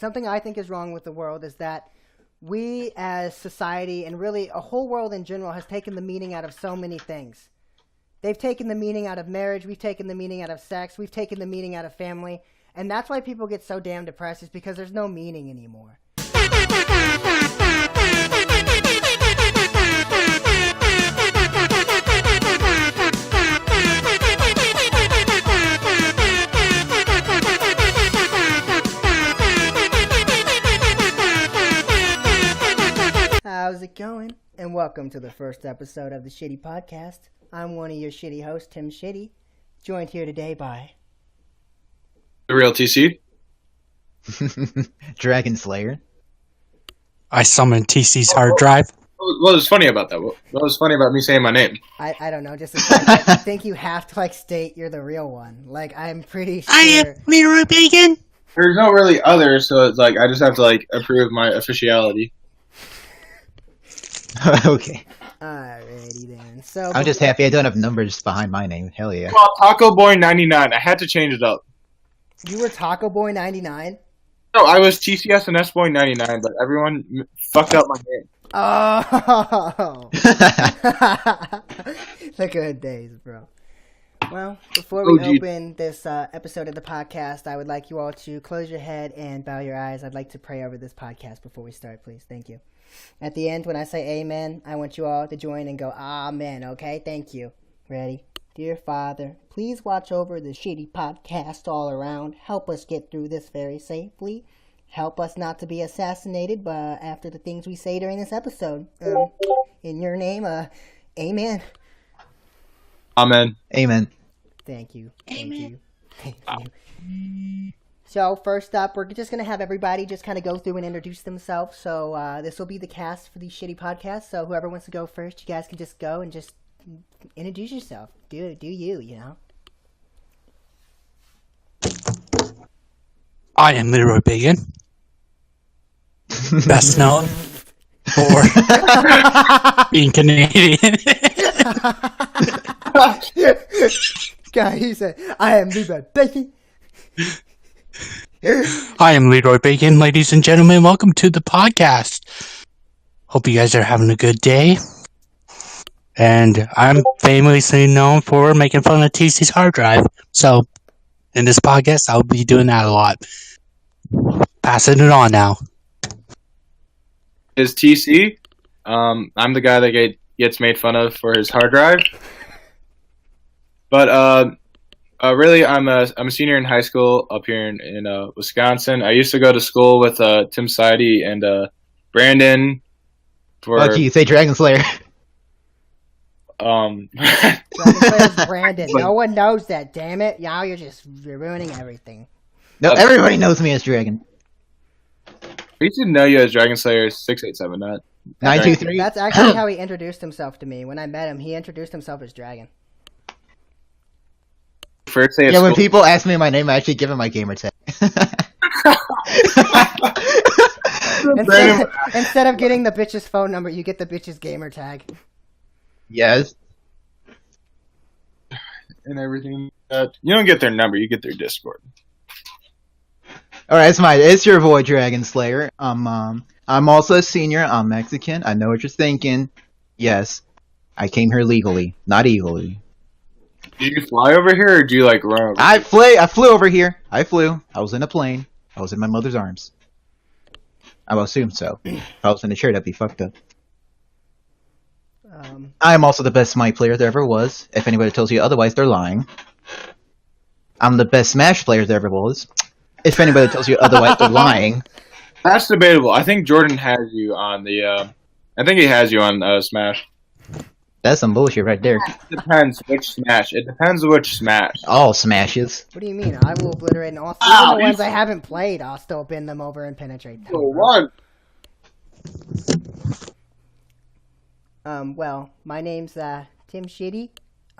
something I think is wrong with the world is that we as society and really a whole world in general has taken the meaning out of so many things. They've taken the meaning out of marriage. We've taken the meaning out of sex. We've taken the meaning out of family. And that's why people get so damn depressed, is because there's no meaning anymore. How's it going? And welcome to the first episode of the Shitty Podcast. I'm one of your shitty hosts, Timsitey, joined here today by... The real TC. Dragon Slayer. I summoned TC's hard drive. What was funny about that? What was funny about me saying my name? I don't know, just I think you have to state you're the real one. I'm pretty sure. I am Leroy Bacon. There's no really other, so it's I just have to approve my officiality. Okay. Alrighty then. So I'm just happy I don't have numbers behind my name. Hell yeah. Well, Taco Boy 99. I had to change it up. You were Taco Boy 99? No, I was TCS and S Boy 99, but everyone fucked up my name. Oh! The good days, bro. Well, before we open this episode of the podcast, I would like you all to close your head and bow your eyes. I'd like to pray over this podcast before we start, please. Thank you. At the end, when I say amen, I want you all to join and go, amen, okay? Thank you. Ready? Dear Father, please watch over the Shitty Podcast all around. Help us get through this very safely. Help us not to be assassinated after the things we say during this episode. In your name, amen. Amen. Amen. Thank you. Amen. Thank you. So, first up, we're just going to have everybody just kind of go through and introduce themselves. So, this will be the cast for the Shitty Podcast. So, whoever wants to go first, you guys can just go and just introduce yourself. Do you, you know? I am Leroy Bacon. Best known for being Canadian. God, he said, I am Leroy Bacon. I am Leroy Bacon, ladies and gentlemen. Welcome to the podcast. Hope you guys are having a good day. And I'm famously known for making fun of TC's hard drive. So, in this podcast, I'll be doing that a lot. Passing it on now. Is TC. I'm the guy that gets made fun of for his hard drive. But really, I'm a senior in high school up here in Wisconsin. I used to go to school with Timsitey and Brandon. Oh, gee, say Dragon Slayer. Dragon Slayer's Brandon. No one knows that, damn it. Y'all, you're ruining everything. No, everybody knows me as Dragon. We should know you as Dragon Slayer 687, not 923. That's actually how he introduced himself to me. When I met him, he introduced himself as Dragon. First day of Yeah, when school. people ask me my name, I actually give them my gamer tag. Instead of getting the bitch's phone number, you get the bitch's gamer tag. Yes. And everything. You don't get their number, you get their Discord. Alright, it's your boy Dragon Slayer. I'm also a senior. I'm Mexican. I know what you're thinking. Yes, I came here legally, not illegally. Did you fly over here, or do you run over? I flew over here. I was in a plane. I was in my mother's arms. I will assume so. If I was in a chair, that'd be fucked up. I am also the best Smite player there ever was. If anybody tells you otherwise, they're lying. I'm the best Smash player there ever was. If anybody tells you otherwise, they're lying. That's debatable. I think Jordan has you on the. I think he has you on Smash. That's some bullshit right there. It depends which Smash. It depends which Smash. All Smashes. What do you mean? I will obliterate all. Even the ones I haven't played, I'll still bend them over and penetrate them. One. Well, my name's Timsitey.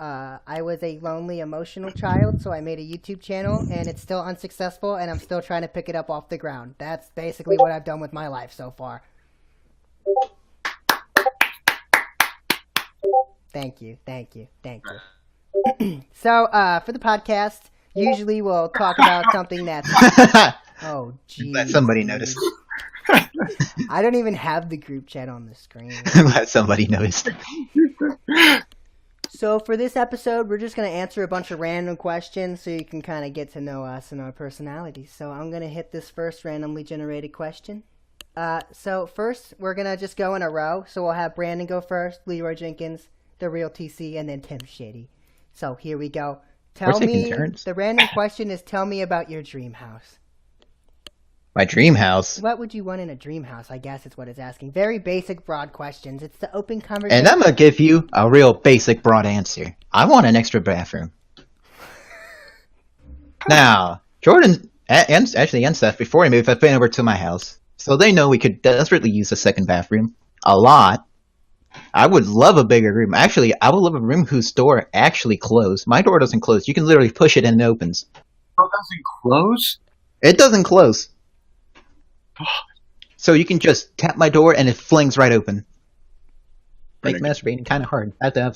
I was a lonely, emotional child, so I made a YouTube channel, and it's still unsuccessful, and I'm still trying to pick it up off the ground. That's basically what I've done with my life so far. Thank you. So, for the podcast, usually we'll talk about something that's... Oh, geez. Let somebody notice. I don't even have the group chat on the screen. Let somebody notice. So for this episode, we're just going to answer a bunch of random questions so you can kind of get to know us and our personalities. So I'm going to hit this first randomly generated question. So first, we're going to just go in a row. So we'll have Brandon go first, Leroy Jenkins, The Real TC, and then Timsitey. So here we go. Tell me, turns. The random question is, tell me about your dream house. My dream house? What would you want in a dream house, I guess is what it's asking. Very basic, broad questions. It's the open conversation. And I'm going to give you a real basic, broad answer. I want an extra bathroom. Now, Jordan, and Seth, before we moved, have been over to my house. So they know we could desperately use a second bathroom. A lot. I would love a bigger room. Actually, I would love a room whose door actually closed. My door doesn't close. You can literally push it and it opens. Oh, it doesn't close? It doesn't close. So you can just tap my door and it flings right open. Make masturbating kind of hard. I have to have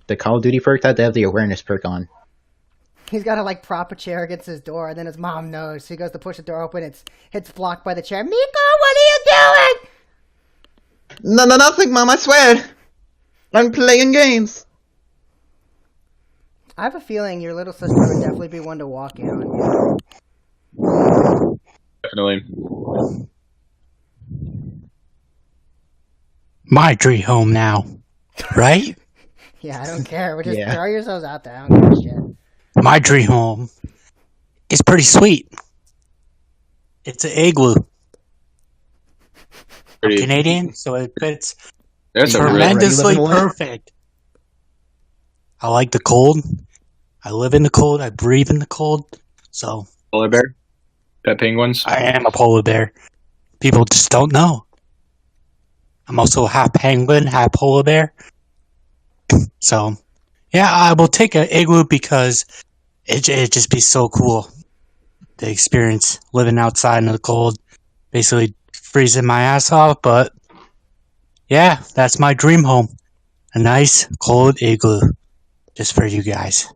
the Call of Duty perk. I have to have the awareness perk on. He's got to prop a chair against his door, and then his mom knows. So he goes to push the door open. It's blocked by the chair. Miko, what are you doing? No, nothing, Mom. I swear. I'm playing games. I have a feeling your little sister would definitely be one to walk in on you. Definitely. My dream home now, right? Yeah, I don't care. We'll just throw yourselves out there. I don't give a shit. My dream home is pretty sweet. It's an igloo. I'm Canadian, so it fits tremendously perfect. I like the cold. I live in the cold. I breathe in the cold. So polar bear, pet penguins. I am a polar bear. People just don't know. I'm also half penguin, half polar bear. So, yeah, I will take an igloo because it'd just be so cool. The experience living outside in the cold, basically freezing my ass off. But yeah, that's my dream home. A nice cold igloo, just for you guys.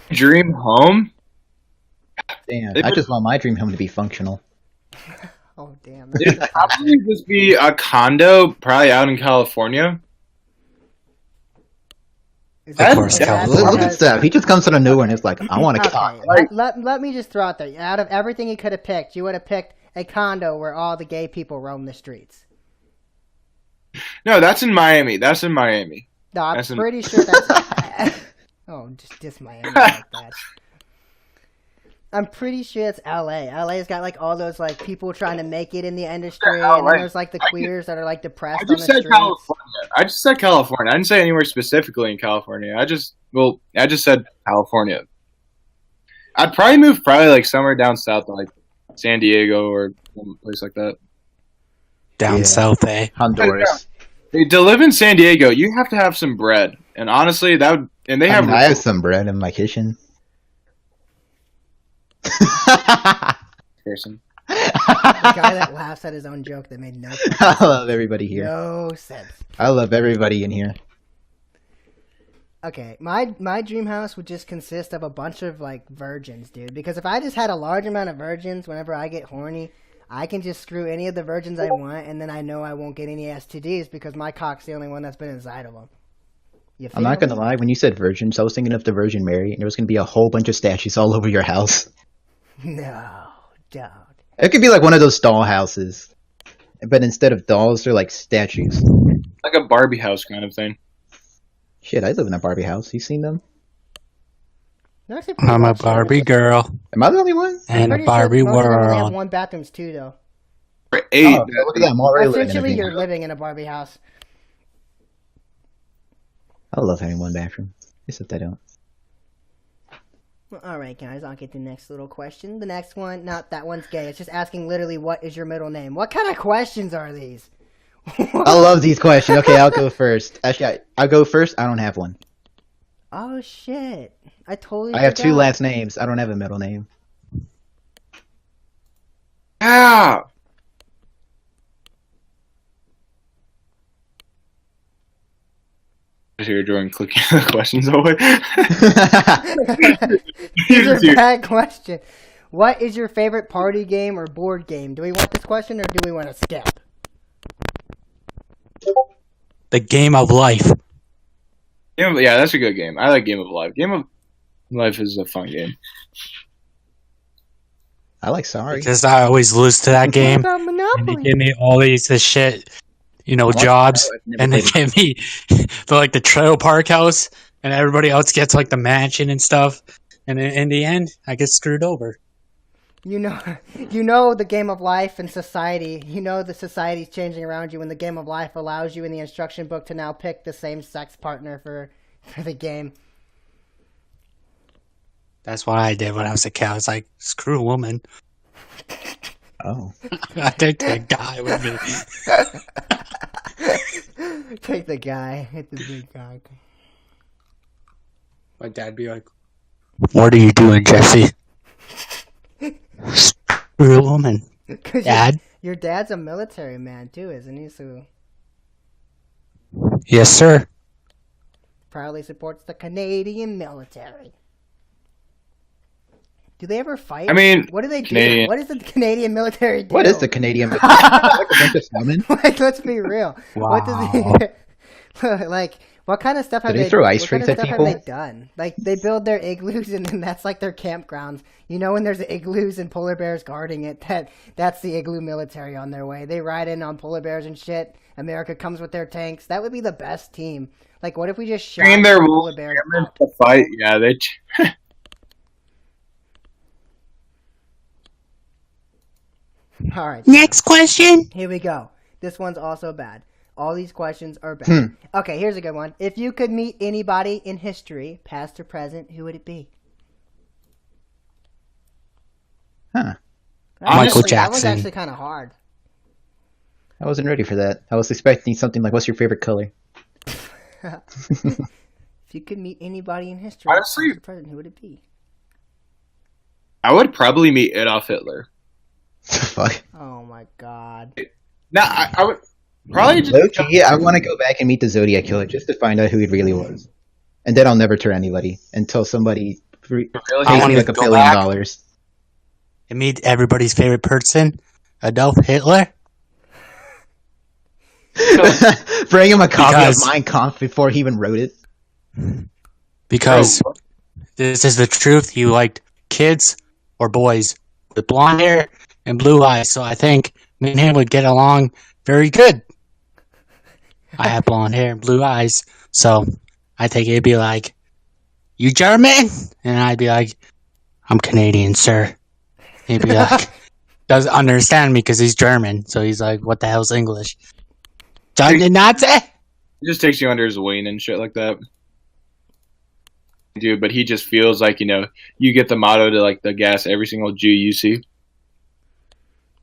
Dream home? Damn, I just want my dream home to be functional. Oh, damn. It'd probably just be a condo, probably out in California. Of course, California. Look at Seth. He just comes out of nowhere and it's like, I want a condo. Let me just throw out there. Out of everything you could have picked, you would have picked a condo where all the gay people roam the streets. No, that's in Miami. No, I'm pretty sure that's... Oh, just diss Miami like that. I'm pretty sure it's LA. LA's got all those people trying to make it in the industry, and then there's the queers that are depressed on the streets. I just said California. I didn't say anywhere specifically in California. I just said California. I'd probably move somewhere down south to San Diego or some place like that. Down south, eh? Honduras. To live in San Diego, you have to have some bread, and honestly, I have some bread in my kitchen. Person. The guy that laughs at his own joke that made no sense. I love everybody here. No sense. I love everybody in here. Okay, my dream house would just consist of a bunch of virgins, dude. Because if I just had a large amount of virgins whenever I get horny, I can just screw any of the virgins I want, and then I know I won't get any STDs because my cock's the only one that's been inside of them. I'm not gonna lie, when you said virgins, I was thinking of the Virgin Mary, and there was gonna be a whole bunch of statues all over your house. No, don't. It could be one of those doll houses, but instead of dolls, they're statues. Like a Barbie house kind of thing. Shit, I live in a Barbie house. You seen them? I'm a Barbie girl. Am I the only one? And a Barbie world. They have one bathrooms too, though. For 8. Oh, look at that. I'm already essentially, you're living in a Barbie house. I love having one bathroom, except I don't. Well, alright, guys, I'll get the next little question. The next one, that one's gay. It's just asking literally, what is your middle name? What kind of questions are these? I love these questions. Okay, I'll go first. Actually, I'll go first. I don't have one. Oh, shit. I have 2 last names. I don't have a middle name. Yeah. I hear Jordan clicking the questions away. These are bad questions. What is your favorite party game or board game? Do we want this question or do we want to skip? The game of life. Yeah, that's a good game. I like Game of Life. Game of Life is a fun game. I like Sorry. Because I always lose to that game. What about And they Monopoly? give me all these shit, jobs. And they give me the trailer park house. And everybody else gets like the mansion and stuff. And in the end, I get screwed over. You know the game of life and society. You know the society's changing around you, and the game of life allows you in the instruction book to now pick the same sex partner for the game. That's what I did when I was a kid. I was like, screw a woman. Oh. I think the guy with me. Take the guy. Hit the big cock. My dad be like, what are you doing, Jesse? Screw a woman. Dad? Your dad's a military man too, isn't he? So Yes, sir. proudly supports the Canadian military. Do they ever fight? I mean, what do they do? Canadian- What does the Canadian military do? What is the Canadian? Like a bunch of salmon? Like, let's be real. What does like? What kind of stuff have they they throw ice what kind drinks of at stuff people? have they done? Like, they build their igloos, and then that's like their campgrounds. You know, when there's igloos and polar bears guarding it, that's the igloo military on their way. They ride in on polar bears and shit. America comes with their tanks. That would be the best team. Like, what if we just shot Train their polar bears up? to fight. Yeah, they. All right. Next question. Here we go. This one's also bad. All these questions are bad. Okay, here's a good one. If you could meet anybody in history, past or present, who would it be? Huh. Michael That one's Jackson. actually kind of hard. I wasn't ready for that. I was expecting something like, what's your favorite color? If you could meet anybody in history, Honestly- past or present, who would it be? I would probably meet Adolf Hitler. Fuck. Oh my god. No, I would probably just. Low-key, I want to go back and meet the Zodiac Killer just to find out who he really was. And then I'll never turn anybody until somebody Really? I pays wanna me like $1 go billion. back. And meet everybody's favorite person, Adolf Hitler. Bring him a copy Because- of Mein Kampf before he even wrote it. Because this is the truth. He liked kids or boys with blonde hair and blue eyes. So I think me and him would get along very good. I have blonde hair and blue eyes. So I think it'd be like, you German? And I'd be like, I'm Canadian, sir. He'd be like, doesn't understand me because he's German. So he's like, what the hell's English? Nazi? He just takes you under his wing and shit like that. Dude, but he just feels like, you get the motto to like the gas every single Jew you see.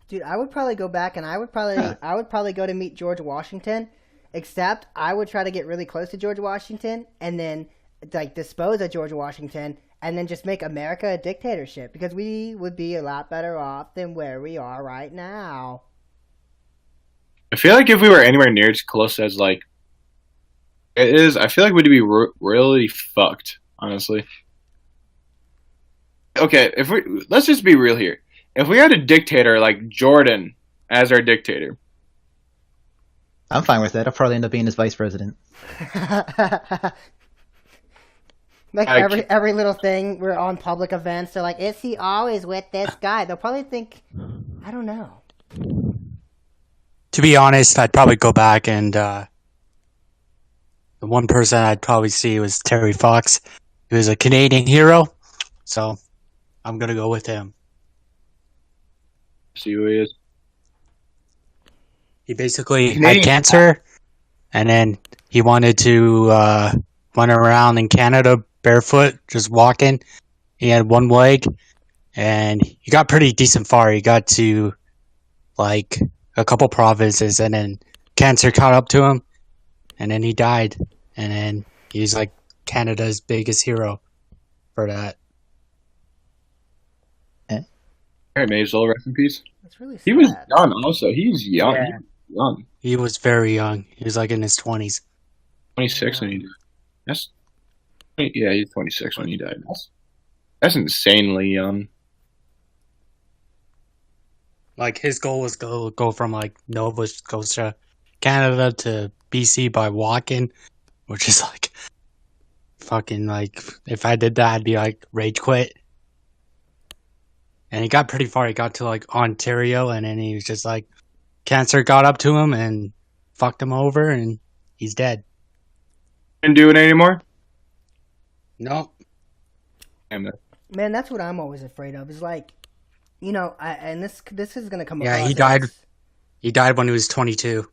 Dude, I would probably go back and I would probably go to meet George Washington, except I would try to get really close to George Washington and then like dispose of George Washington and then just make America a dictatorship because we would be a lot better off than where we are right now. I feel like if we were anywhere near as close as like it is, I feel like we'd be really fucked, honestly. Okay, let's just be real here. If we had a dictator like Jordan as our dictator, I'm fine with that. I'll probably end up being his vice president. Like every little thing, we're on public events. They're like, is he always with this guy? They'll probably think, I don't know. To be honest, I'd probably go back and the one person I'd probably see was Terry Fox. He was a Canadian hero, so I'm going to go with him. see who he is. He basically Canadian. had cancer, and then he wanted to run around in Canada barefoot, just walking. He had one leg, and he got pretty decent far. He got to like a couple provinces, and then cancer caught up to him, and then he died. And then he's like Canada's biggest hero for that. All right, may his soul rest in peace. That's really sad. He was young, also. He's young. Yeah. He was young. He was very young. He was like in his 20s. 26 when he died. Yeah, he's 26 when he died. That's insanely young. Like, his goal was to go from, like, Nova Scotia, Canada to BC by walking, which is, like, fucking, like, if I did that, I'd be, like, rage quit. And he got pretty far. He got to, like, Ontario, and then he was just, like, cancer got up to him and fucked him over, and he's dead. Didn't do it anymore? No. Damn. Man, that's what I'm always afraid of. Is like, you know, and this is gonna come. Yeah, across he died. as- He died when he was 22.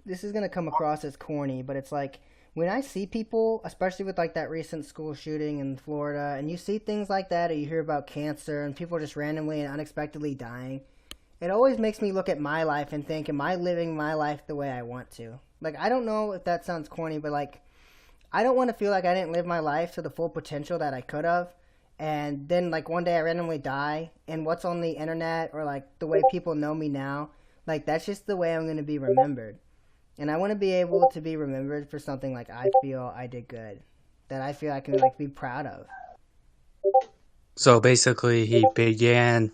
This is gonna come across as corny, but it's like when I see people, especially with like that recent school shooting in Florida, and you see things like that, or you hear about cancer and people just randomly and unexpectedly dying, it always makes me look at my life and think, am I living my life the way I want to? Like, I don't know if that sounds corny, but like, I don't want to feel like I didn't live my life to the full potential that I could have. And then, like, one day I randomly die, and what's on the internet or, like, the way people know me now, like, that's just the way I'm going to be remembered. And I want to be able to be remembered for something, like, I feel I did good, that I feel I can, like, be proud of. So basically, he began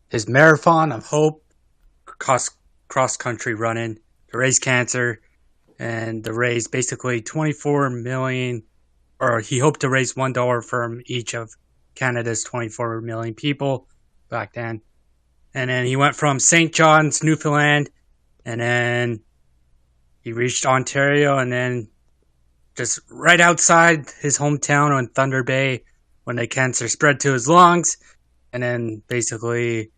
his marathon of hope, cross-country running to raise cancer, and to raise basically 24 million, or he hoped to raise $1 from each of Canada's 24 million people back then. And then he went from St. John's, Newfoundland, and then he reached Ontario, and then just right outside his hometown on Thunder Bay when the cancer spread to his lungs, and then basically,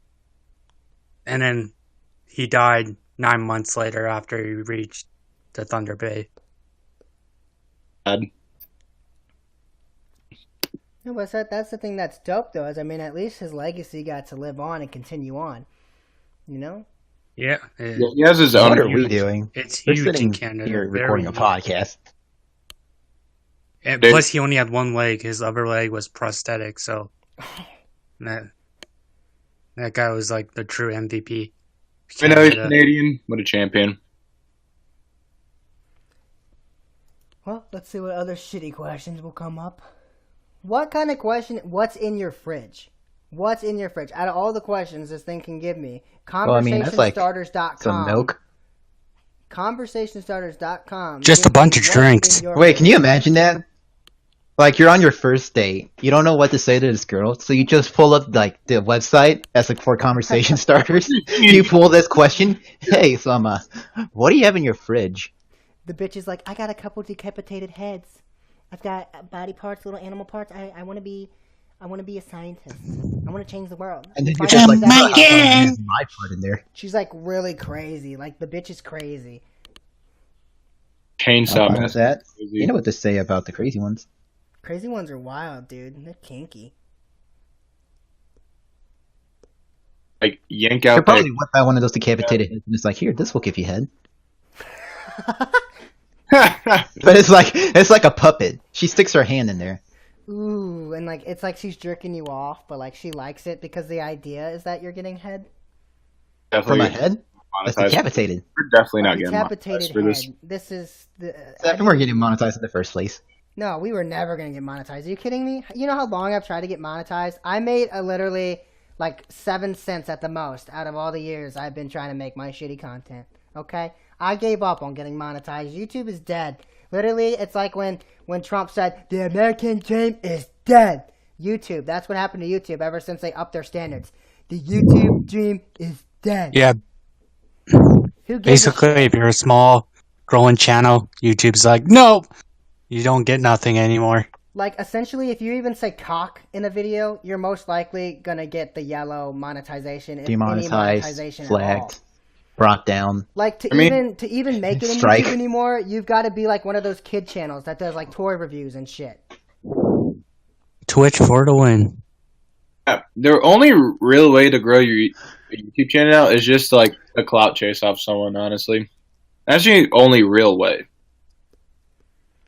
and then he died 9 months later after he reached the Thunder Bay. Yeah, but that's the thing that's dope, though, is, I mean, at least his legacy got to live on and continue on, you know? Yeah. He has his own. What are we doing? It's We're huge sitting in Canada. here recording a podcast. And plus, he only had one leg. His other leg was prosthetic, so that guy was like the true MVP. I know he's Canadian. What a champion. Well, let's see what other shitty questions will come up. What kind of question? What's in your fridge? What's in your fridge? Out of all the questions this thing can give me, conversationstarters.com. Some milk. Conversationstarters.com. Just a bunch of drinks. Wait, can you imagine that? Like, you're on your first date. You don't know what to say to this girl, so you just pull up, like, the website as, like, for conversation starters. You pull this question. Hey, so, what do you have in your fridge? The bitch is like, I got a couple decapitated heads. I've got body parts, little animal parts. I want to be a scientist. I want to change the world. And then you're just like, my part in there. She's like really crazy. Like the bitch is crazy. Chainsaw What's that? You know what to say about the crazy ones. Crazy ones are wild, dude. They're kinky. Like, yank You're out probably whip out one of those decapitated heads and it's like, here, this will give you head. But it's like a puppet. She sticks her hand in there. Ooh, and like it's like she's jerking you off, but like she likes it because the idea is that you're getting head. From a head? That's decapitated. We're definitely not getting decapitated monetized for this. head. This is the. I think we're getting monetized in the first place. No, we were never gonna get monetized. Are you kidding me? You know how long I've tried to get monetized? I made literally like 7 cents at the most out of all the years I've been trying to make my shitty content. Okay, I gave up on getting monetized. YouTube is dead. Literally, it's like when Trump said, the American dream is dead. YouTube, that's what happened to YouTube ever since they upped their standards. The YouTube dream is dead. Yeah. Basically, if you're a small, growing channel, YouTube's like, nope, you don't get nothing anymore. Like, essentially, if you even say cock in a video, you're most likely going to get the yellow monetization. If Demonetized, any monetization flagged, brought down. Like, to even make it in strike. YouTube anymore, you've got to be like one of those kid channels that does like toy reviews and shit. Twitch for the win. Yeah, the only real way to grow your YouTube channel now is just like a clout chase off someone, honestly. That's the only real way.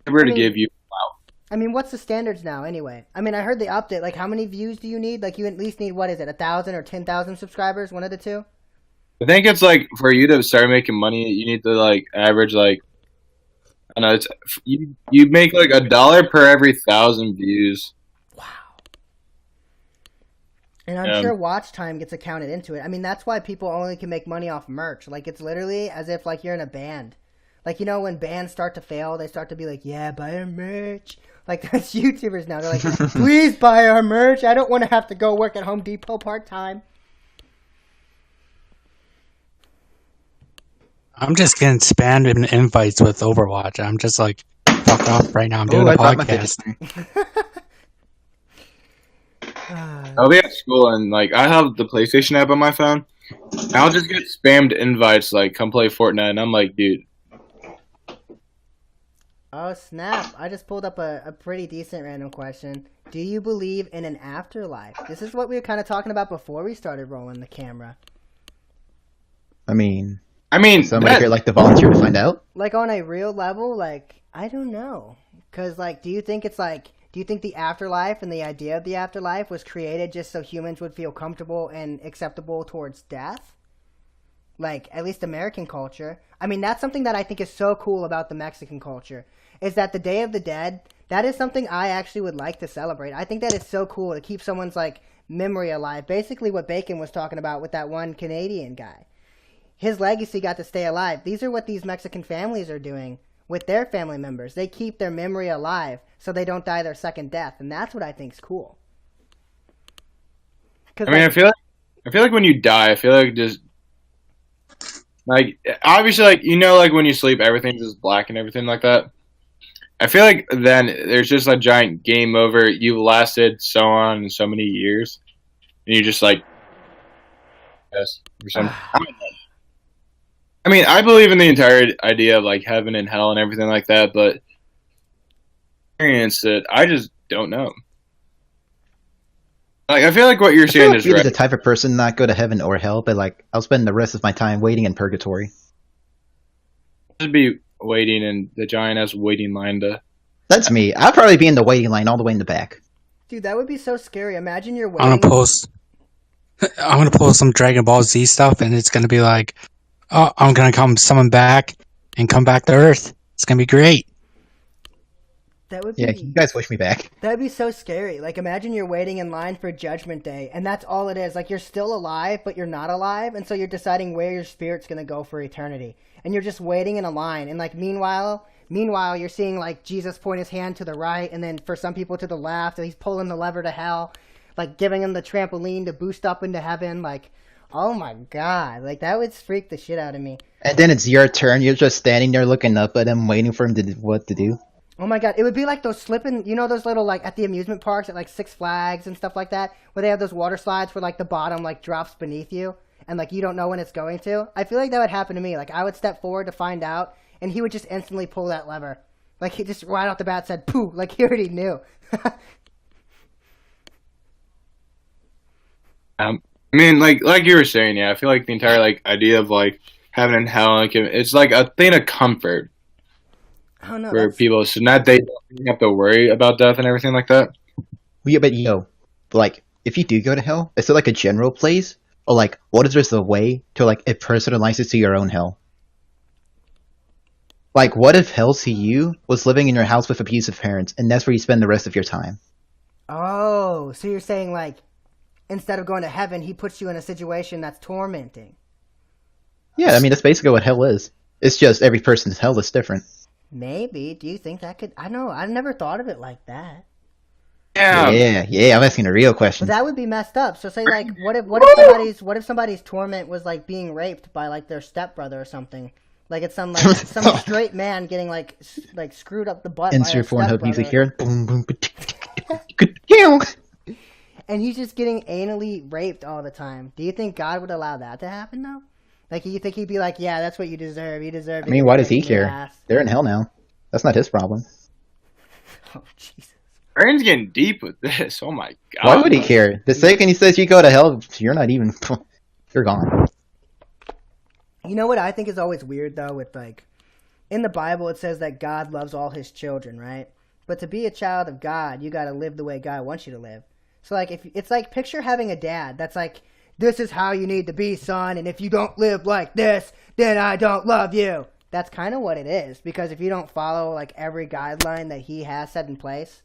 Ever to give you clout. I mean, what's the standards now anyway? I mean, I heard the update. Like, how many views do you need? Like, you at least need, what is it, 1,000 or 10,000 subscribers? One of the two? I think it's like for you to start making money, you need to like average like I don't know. It's you make like $1 per every 1,000 views. Wow. And I'm sure watch time gets accounted into it. I mean, that's why people only can make money off merch. Like, it's literally as if, like, you're in a band. Like, you know, when bands start to fail, they start to be like, yeah, buy our merch. Like, that's YouTubers now. They're like, please buy our merch. I don't want to have to go work at Home Depot part-time. I'm just getting spammed in invites with Overwatch. I'm just like, fuck off right now. I'm doing a podcast. I'll be at school and like I have the PlayStation app on my phone. I'll just get spammed invites like come play Fortnite, and I'm like, dude. Oh snap! I just pulled up a pretty decent random question. Do you believe in an afterlife? This is what we were kind of talking about before we started rolling the camera. I mean, somebody here like to volunteer to find out? Like on a real level, like I don't know, because like, do you think the afterlife and the idea of the afterlife was created just so humans would feel comfortable and acceptable towards death? Like, at least American culture. I mean, that's something that I think is so cool about the Mexican culture, is that the Day of the Dead, that is something I actually would like to celebrate. I think that is so cool to keep someone's, like, memory alive. Basically what Bacon was talking about with that one Canadian guy. His legacy got to stay alive. These are what these Mexican families are doing with their family members. They keep their memory alive so they don't die their second death, and that's what I think is cool. I mean, I feel like when you die, I feel like just like obviously like you know like when you sleep everything's just black and everything like that. I feel like then there's just a giant game over. You lasted so on and so many years, and you just like yes or something. I mean, I believe in the entire idea of like heaven and hell and everything like that, but experience it, I just don't know. Like, I feel like what you're saying is you're right. The type of person not go to heaven or hell, but like I'll spend the rest of my time waiting in purgatory. Just be waiting in the giant ass waiting line to. That's me. I'll probably be in the waiting line all the way in the back. Dude, that would be so scary. Imagine you're waiting. I'm gonna post some Dragon Ball Z stuff, and it's gonna be like, oh, I'm gonna come summon back and come back to Earth. It's gonna be great. That would be, yeah, you guys wish me back. That'd be so scary. Like, imagine you're waiting in line for Judgment Day, and that's all it is. Like, you're still alive, but you're not alive, and so you're deciding where your spirit's gonna go for eternity. And you're just waiting in a line, and like, meanwhile, you're seeing like Jesus point his hand to the right, and then for some people to the left, and he's pulling the lever to hell, like giving them the trampoline to boost up into heaven. Like, oh my god, like that would freak the shit out of me. And then it's your turn. You're just standing there looking up at him, waiting for him to what to do. Oh my god, it would be like those slipping, you know those little, like, at the amusement parks at, like, Six Flags and stuff like that, where they have those water slides where, like, the bottom, like, drops beneath you, and, like, you don't know when it's going to? I feel like that would happen to me. Like, I would step forward to find out, and he would just instantly pull that lever. Like, he just right off the bat said, pooh, like, he already knew. I mean, like you were saying, yeah, I feel like the entire, like, idea of, like, heaven and hell, like, it's, like, a thing of comfort. Oh, no, where people so not they don't have to worry about death and everything like that. Yeah, but like if you do go to hell, is it like a general place, or like what if there's a way to like it personalizes to your own hell? Like, what if hell to you was living in your house with abusive parents, and that's where you spend the rest of your time? Oh, so you're saying like instead of going to heaven, he puts you in a situation that's tormenting. Yeah, I mean that's basically what hell is. It's just every person's hell is different. Maybe. Do you think that could... I know. I never thought of it like that. Yeah. I'm asking a real question. But that would be messed up. So say, like, what if somebody's torment was, like, being raped by, like, their stepbrother or something? Like, it's some straight man getting, like screwed up the butt Insert by a Pornhub music here. Boom, boom, and he's just getting anally raped all the time. Do you think God would allow that to happen, though? Like, you think he'd be like, yeah, that's what you deserve. You deserve it. I mean, why does he care? They're in hell now. That's not his problem. Oh, Jesus. Aaron's getting deep with this. Oh, my God. Why would he care? The second he says you go to hell, you're not even... You're gone. You know what I think is always weird, though, with, like... In the Bible, it says that God loves all his children, right? But to be a child of God, you gotta live the way God wants you to live. So, like, if it's like, picture having a dad that's like... This is how you need to be, son, and if you don't live like this, then I don't love you. That's kind of what it is, because if you don't follow, like, every guideline that he has set in place,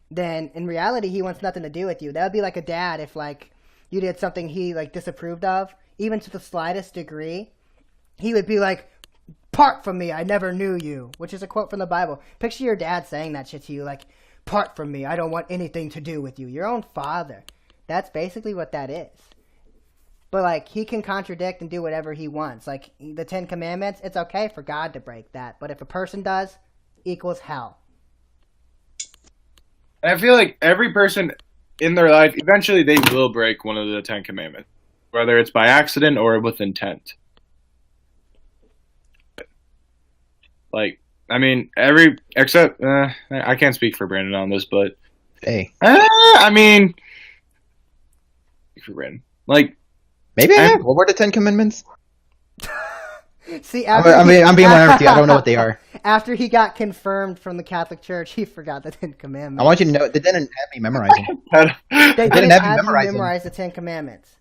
then, in reality, he wants nothing to do with you. That would be like a dad if, like, you did something he like disapproved of, even to the slightest degree, he would be like, "Part from me, I never knew you," which is a quote from the Bible. Picture your dad saying that shit to you, like, "Part from me, I don't want anything to do with you." Your own father. That's basically what that is. But, like, he can contradict and do whatever he wants. Like, the 10 Commandments, it's okay for God to break that. But if a person does, equals hell. And I feel like every person in their life, eventually they will break one of the 10 Commandments. Whether it's by accident or with intent. Like, I mean, except, I can't speak for Brandon on this, but. Hey. I mean. For Brandon. Like. Maybe I have. What were the 10 Commandments? See, I'm being honest with you. I don't know what they are. After he got confirmed from the Catholic Church, he forgot the 10 Commandments. I want you to know, they didn't have me memorize them. They didn't have you memorize the 10 Commandments.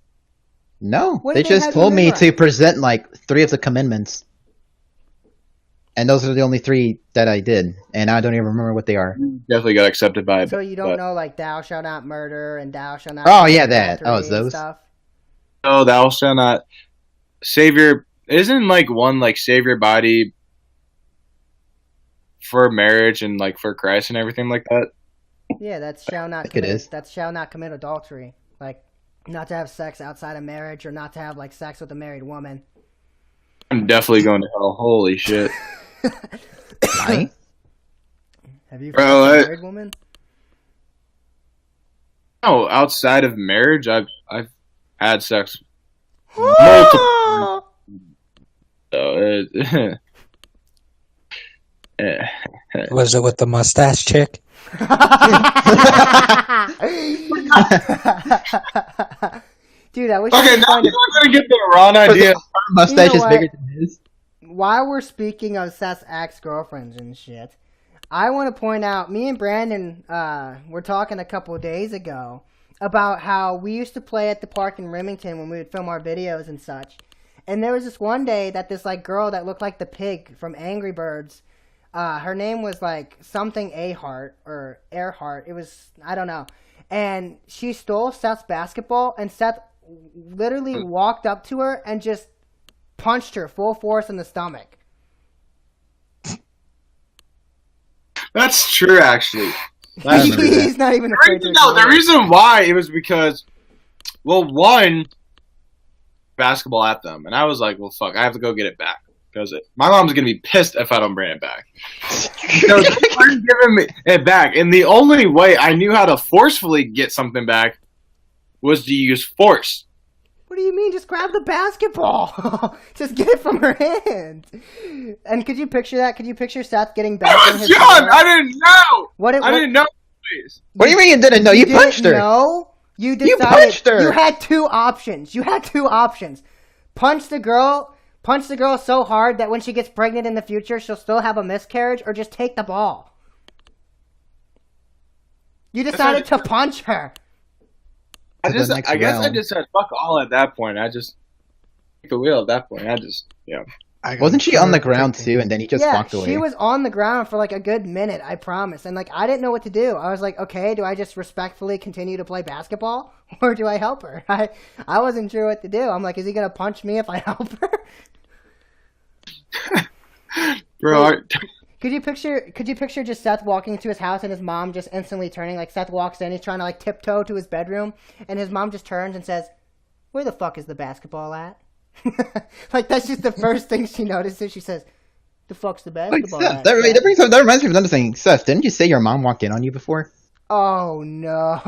No, they just told me to present like 3 of the commandments. And those are the only 3 that I did. And I don't even remember what they are. Definitely got accepted by it. So you don't know, like, thou shalt not murder and thou shalt not... Oh, yeah, that. Oh, it's those? Stuff? Oh, thou shalt not save your... Isn't, like, one, like, save your body for marriage and, like, for Christ and everything like that? Yeah, that's shall not commit adultery. Like, not to have sex outside of marriage or not to have, like, sex with a married woman. I'm definitely going to hell. Holy shit. Right? Have you fucked a married woman? No, outside of marriage, I've had sex multiple times. Was it with the mustache chick? Dude, I wish. Okay, now you're gonna get the wrong idea. Mustache is bigger than his. While we're speaking of Seth's ex-girlfriends and shit, I want to point out, me and Brandon were talking a couple of days ago about how we used to play at the park in Remington when we would film our videos and such. And there was this one day that this like girl that looked like the pig from Angry Birds, her name was like something Ahart or Earhart. It was, I don't know. And she stole Seth's basketball, and Seth literally walked up to her and just punched her full force in the stomach. That's true, actually. He's not even afraid to the reason why it was because, well, one, basketball at them, and I was like, well, fuck, I have to go get it back because my mom's gonna be pissed if I don't bring it back. So they weren't giving me it back, and the only way I knew how to forcefully get something back was to use force. What do you mean? Just grab the basketball. Just get it from her hand. And could you picture that? Could you picture Seth getting back on his John, I didn't know. I didn't know. Please. What do you mean you didn't know? You punched her. No, you decided. You punched her. You had 2 options. Punch the girl so hard that when she gets pregnant in the future, she'll still have a miscarriage, or just take the ball. You decided to punch her. I guess I just said fuck all at that point. I just took the wheel at that point. Wasn't she on the ground too, and then he just walked away? She was on the ground for like a good minute, I promise. And like I didn't know what to do. I was like, okay, do I just respectfully continue to play basketball, or do I help her? I wasn't sure what to do. I'm like, is he gonna punch me if I help her? Bro, Could you picture just Seth walking into his house and his mom just instantly turning, like Seth walks in, he's trying to like tiptoe to his bedroom, and his mom just turns and says, "Where the fuck is the basketball at?" Like that's just the first thing she notices. She says, "The fuck's the basketball at?" That reminds me of another thing. Seth, didn't you say your mom walked in on you before? Oh no.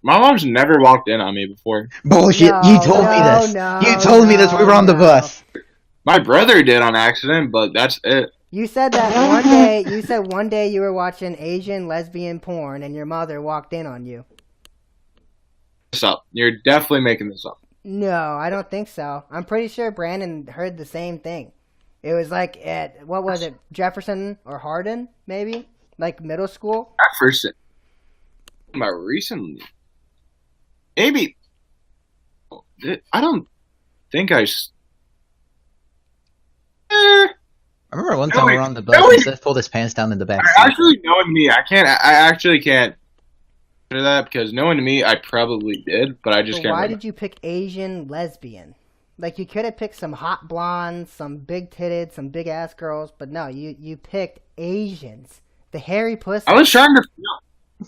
my mom's never walked in on me before. Bullshit! You told me this. You told me this. We were on the bus. My brother did on accident, but that's it. You said that one day. You said one day you were watching Asian lesbian porn, and your mother walked in on you. This up. You're definitely making this up. No, I don't think so. I'm pretty sure Brandon heard the same thing. It was like at, what was it, Jefferson or Hardin, maybe? Like middle school? Jefferson. About recently. Maybe. I don't think I remember one time we were on the bus and Seth pulled his pants down in the back seat. Actually, knowing me, I actually can't that because knowing me, I probably did, but I just can't Why remember. did you pick Asian lesbian? Like, you could have picked some hot blondes, some big-titted, some big-ass girls, but no, you picked Asians. The hairy pussy. I was trying to.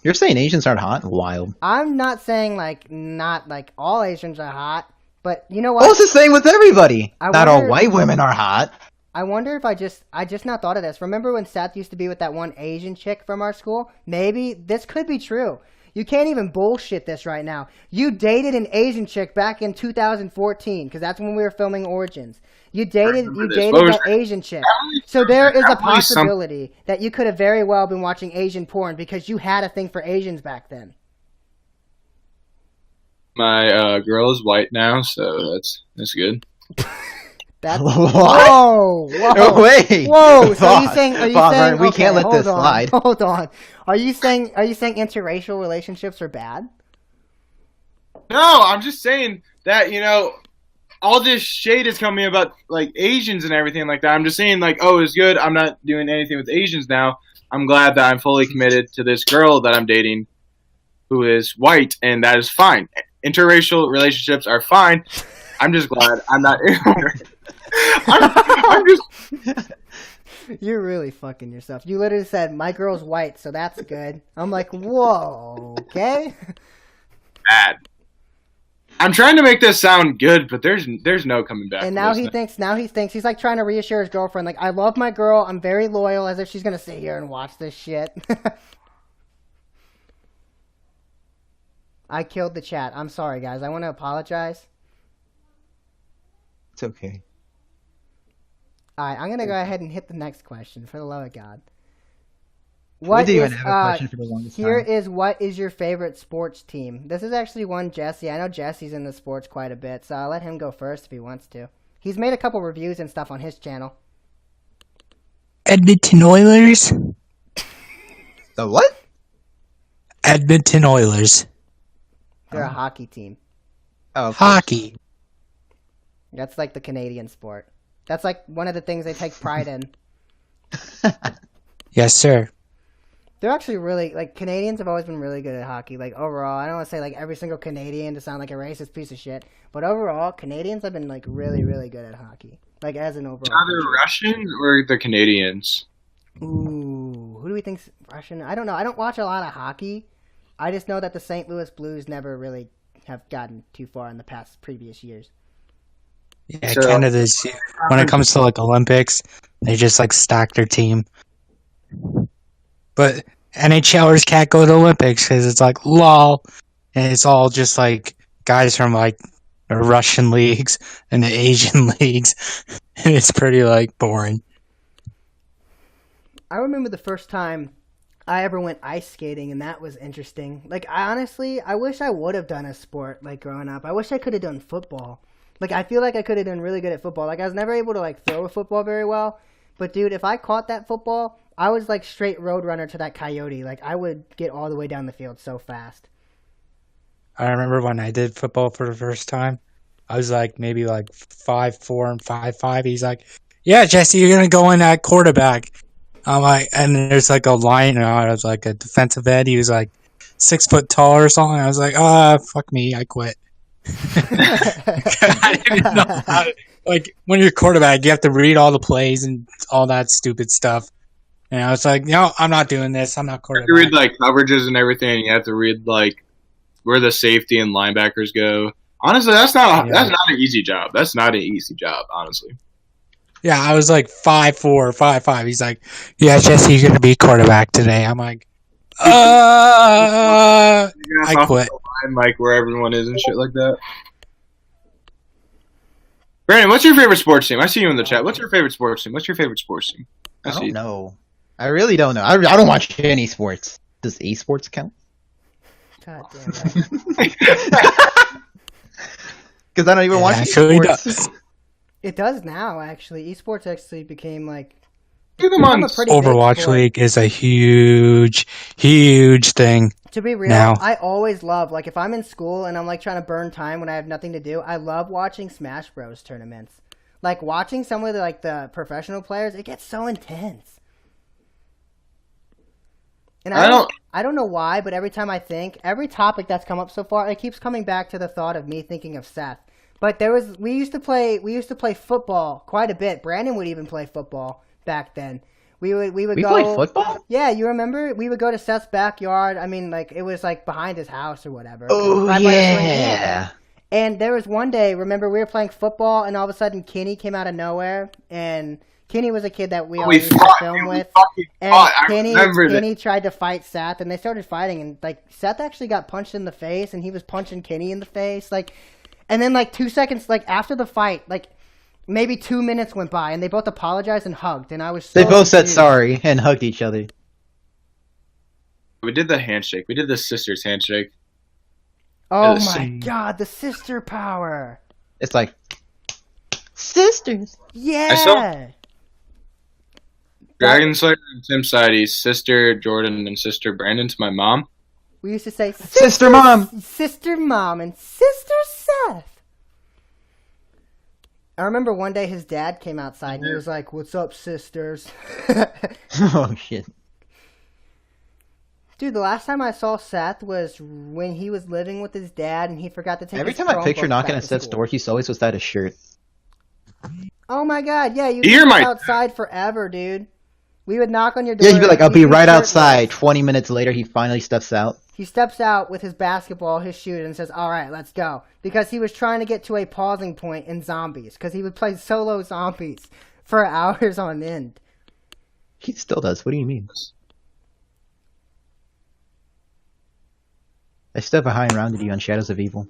You're saying Asians aren't hot? Wild. I'm not saying, like, not, like, all Asians are hot, but you know what? Well, it's the same with everybody. I Not all wonder- white women are hot. I wonder if I just now thought of this. Remember when Seth used to be with that one Asian chick from our school? Maybe this could be true. You can't even bullshit this right now. You dated an Asian chick back in 2014 because that's when we were filming Origins. You dated that Asian chick. So there is a possibility that you could have very well been watching Asian porn because you had a thing for Asians back then. My girl is white now, so that's good. That's What? whoa. No way. Whoa. So Bob, are you saying Bob, we okay, can't let this hold on, slide. Hold on. Are you saying interracial relationships are bad? No, I'm just saying that, all this shade is coming about, like, Asians and everything like that. I'm just saying, like, oh, it's good. I'm not doing anything with Asians now. I'm glad that I'm fully committed to this girl that I'm dating who is white, and that is fine. Interracial relationships are fine. I'm just glad I'm not I'm just... You're really fucking yourself. You literally said, my girl's white, so that's good. I'm like, whoa, okay? Bad. I'm trying to make this sound good, but there's no coming back. And now he thinks, he's like trying to reassure his girlfriend, like, I love my girl, I'm very loyal, as if she's gonna sit here and watch this shit. I killed the chat. I'm sorry, guys. I want to apologize. It's okay. Alright, I'm gonna go ahead and hit the next question, for the love of God. We didn't even have a question for the longest Here time. is, what is your favorite sports team? This is actually one Jesse. I know Jesse's in the sports quite a bit, so I'll let him go first if he wants to. He's made a couple reviews and stuff on his channel. Edmonton Oilers? The what? Edmonton Oilers. They're a hockey team. Oh, Hockey. That's like the Canadian sport. That's like one of the things they take pride in. Yes, sir. They're actually really, like, Canadians have always been really good at hockey. Like, overall, I don't want to say, like, every single Canadian to sound like a racist piece of shit, but overall, Canadians have been, like, really, really good at hockey. Like, as an overall. Are they Russian or the Canadians? Ooh, who do we think's Russian? I don't know. I don't watch a lot of hockey. I just know that the St. Louis Blues never really have gotten too far in the previous years. Yeah, So- Canada's, when it comes to, like, Olympics, they just, like, stack their team. But NHLers can't go to Olympics because it's like, lol. And it's all just, like, guys from, like, the Russian leagues and the Asian leagues. And it's pretty, like, boring. I remember the first time I ever went ice skating, and that was interesting. Like, I wish I would have done a sport, like, growing up. I wish I could have done football. Like, I feel like I could have done really good at football. Like, I was never able to, like, throw a football very well. But, dude, if I caught that football, I was, like, straight road runner to that coyote. Like, I would get all the way down the field so fast. I remember when I did football for the first time, I was like maybe like 5'4" and 5'5". He's like, "Yeah, Jesse, you're gonna go in at quarterback." I'm like, and there's like a line, I was like a defensive end. He was like 6 foot tall or something. I was like, fuck me, I quit. I didn't know how to, like, when you're a quarterback, you have to read all the plays and all that stupid stuff. And I was like, no, I'm not doing this. I'm not You have quarterback. to read, like, coverages and everything. You have to read, like, where the safety and linebackers go. Honestly, that's not an easy job. That's not an easy job, honestly. Yeah, I was like 5'4", 5'5". He's like, "Yeah, Jesse, you're gonna be quarterback today." I'm like, I quit. And, like, where everyone is and shit like that. Brandon, what's your favorite sports team? I see you in the chat. What's your favorite sports team? What's your favorite sports team? I don't know. I really don't know. I don't watch any sports. Does esports count? God damn it. Because I don't even watch actually esports. does. It does now, actually. Esports actually became, like... Come on. a pretty big Overwatch sport. League is a huge thing. To be real, Now. I always love, like, if I'm in school and I'm, like, trying to burn time when I have nothing to do, I love watching Smash Bros. Tournaments. Like, watching some of the professional players, it gets so intense. And I I don't know why, but every time I think, every topic that's come up so far, it keeps coming back to the thought of me thinking of Seth. But we used to play football quite a bit. Brandon would even play football back then. We would go. Played football? Yeah, you remember? We would go to Seth's backyard. I mean, like, it was like behind his house or whatever. Oh, yeah. And there was one day, remember, we were playing football, and all of a sudden Kenny came out of nowhere, and Kenny was a kid that we always used to film with. And Kenny tried to fight Seth, and they started fighting, and like Seth actually got punched in the face, and he was punching Kenny in the face, like, and then like 2 seconds, like after the fight, like maybe 2 minutes went by, and they both apologized and hugged, and I was so They both said sorry and hugged each other. We did the handshake. We did the sisters handshake. Oh my god, the sister power! It's like sisters. Yeah. I saw Dragon Slayer and Timsitey, sister Jordan and sister Brandon to my mom. We used to say Sister Mom, Sister Mom, and Sister Seth. I remember one day his dad came outside and he was like, "What's up, sisters?" Oh shit. Dude, the last time I saw Seth was when he was living with his dad and he forgot to take Every his time I picture Chromebook knocking back at to Seth's school. door, he's always without a shirt. Oh my god, yeah, you'd You're be my- outside forever, dude. We would knock on your door. Yeah, you'd be like, I'll he'd be right shirtless. outside. 20 minutes later, he finally steps out. He steps out with his basketball, his shoe, and says, "Alright, let's go." Because he was trying to get to a pausing point in zombies. Because he would play solo zombies for hours on end. He still does. What do you mean? I stood behind and rounded you on Shadows of Evil.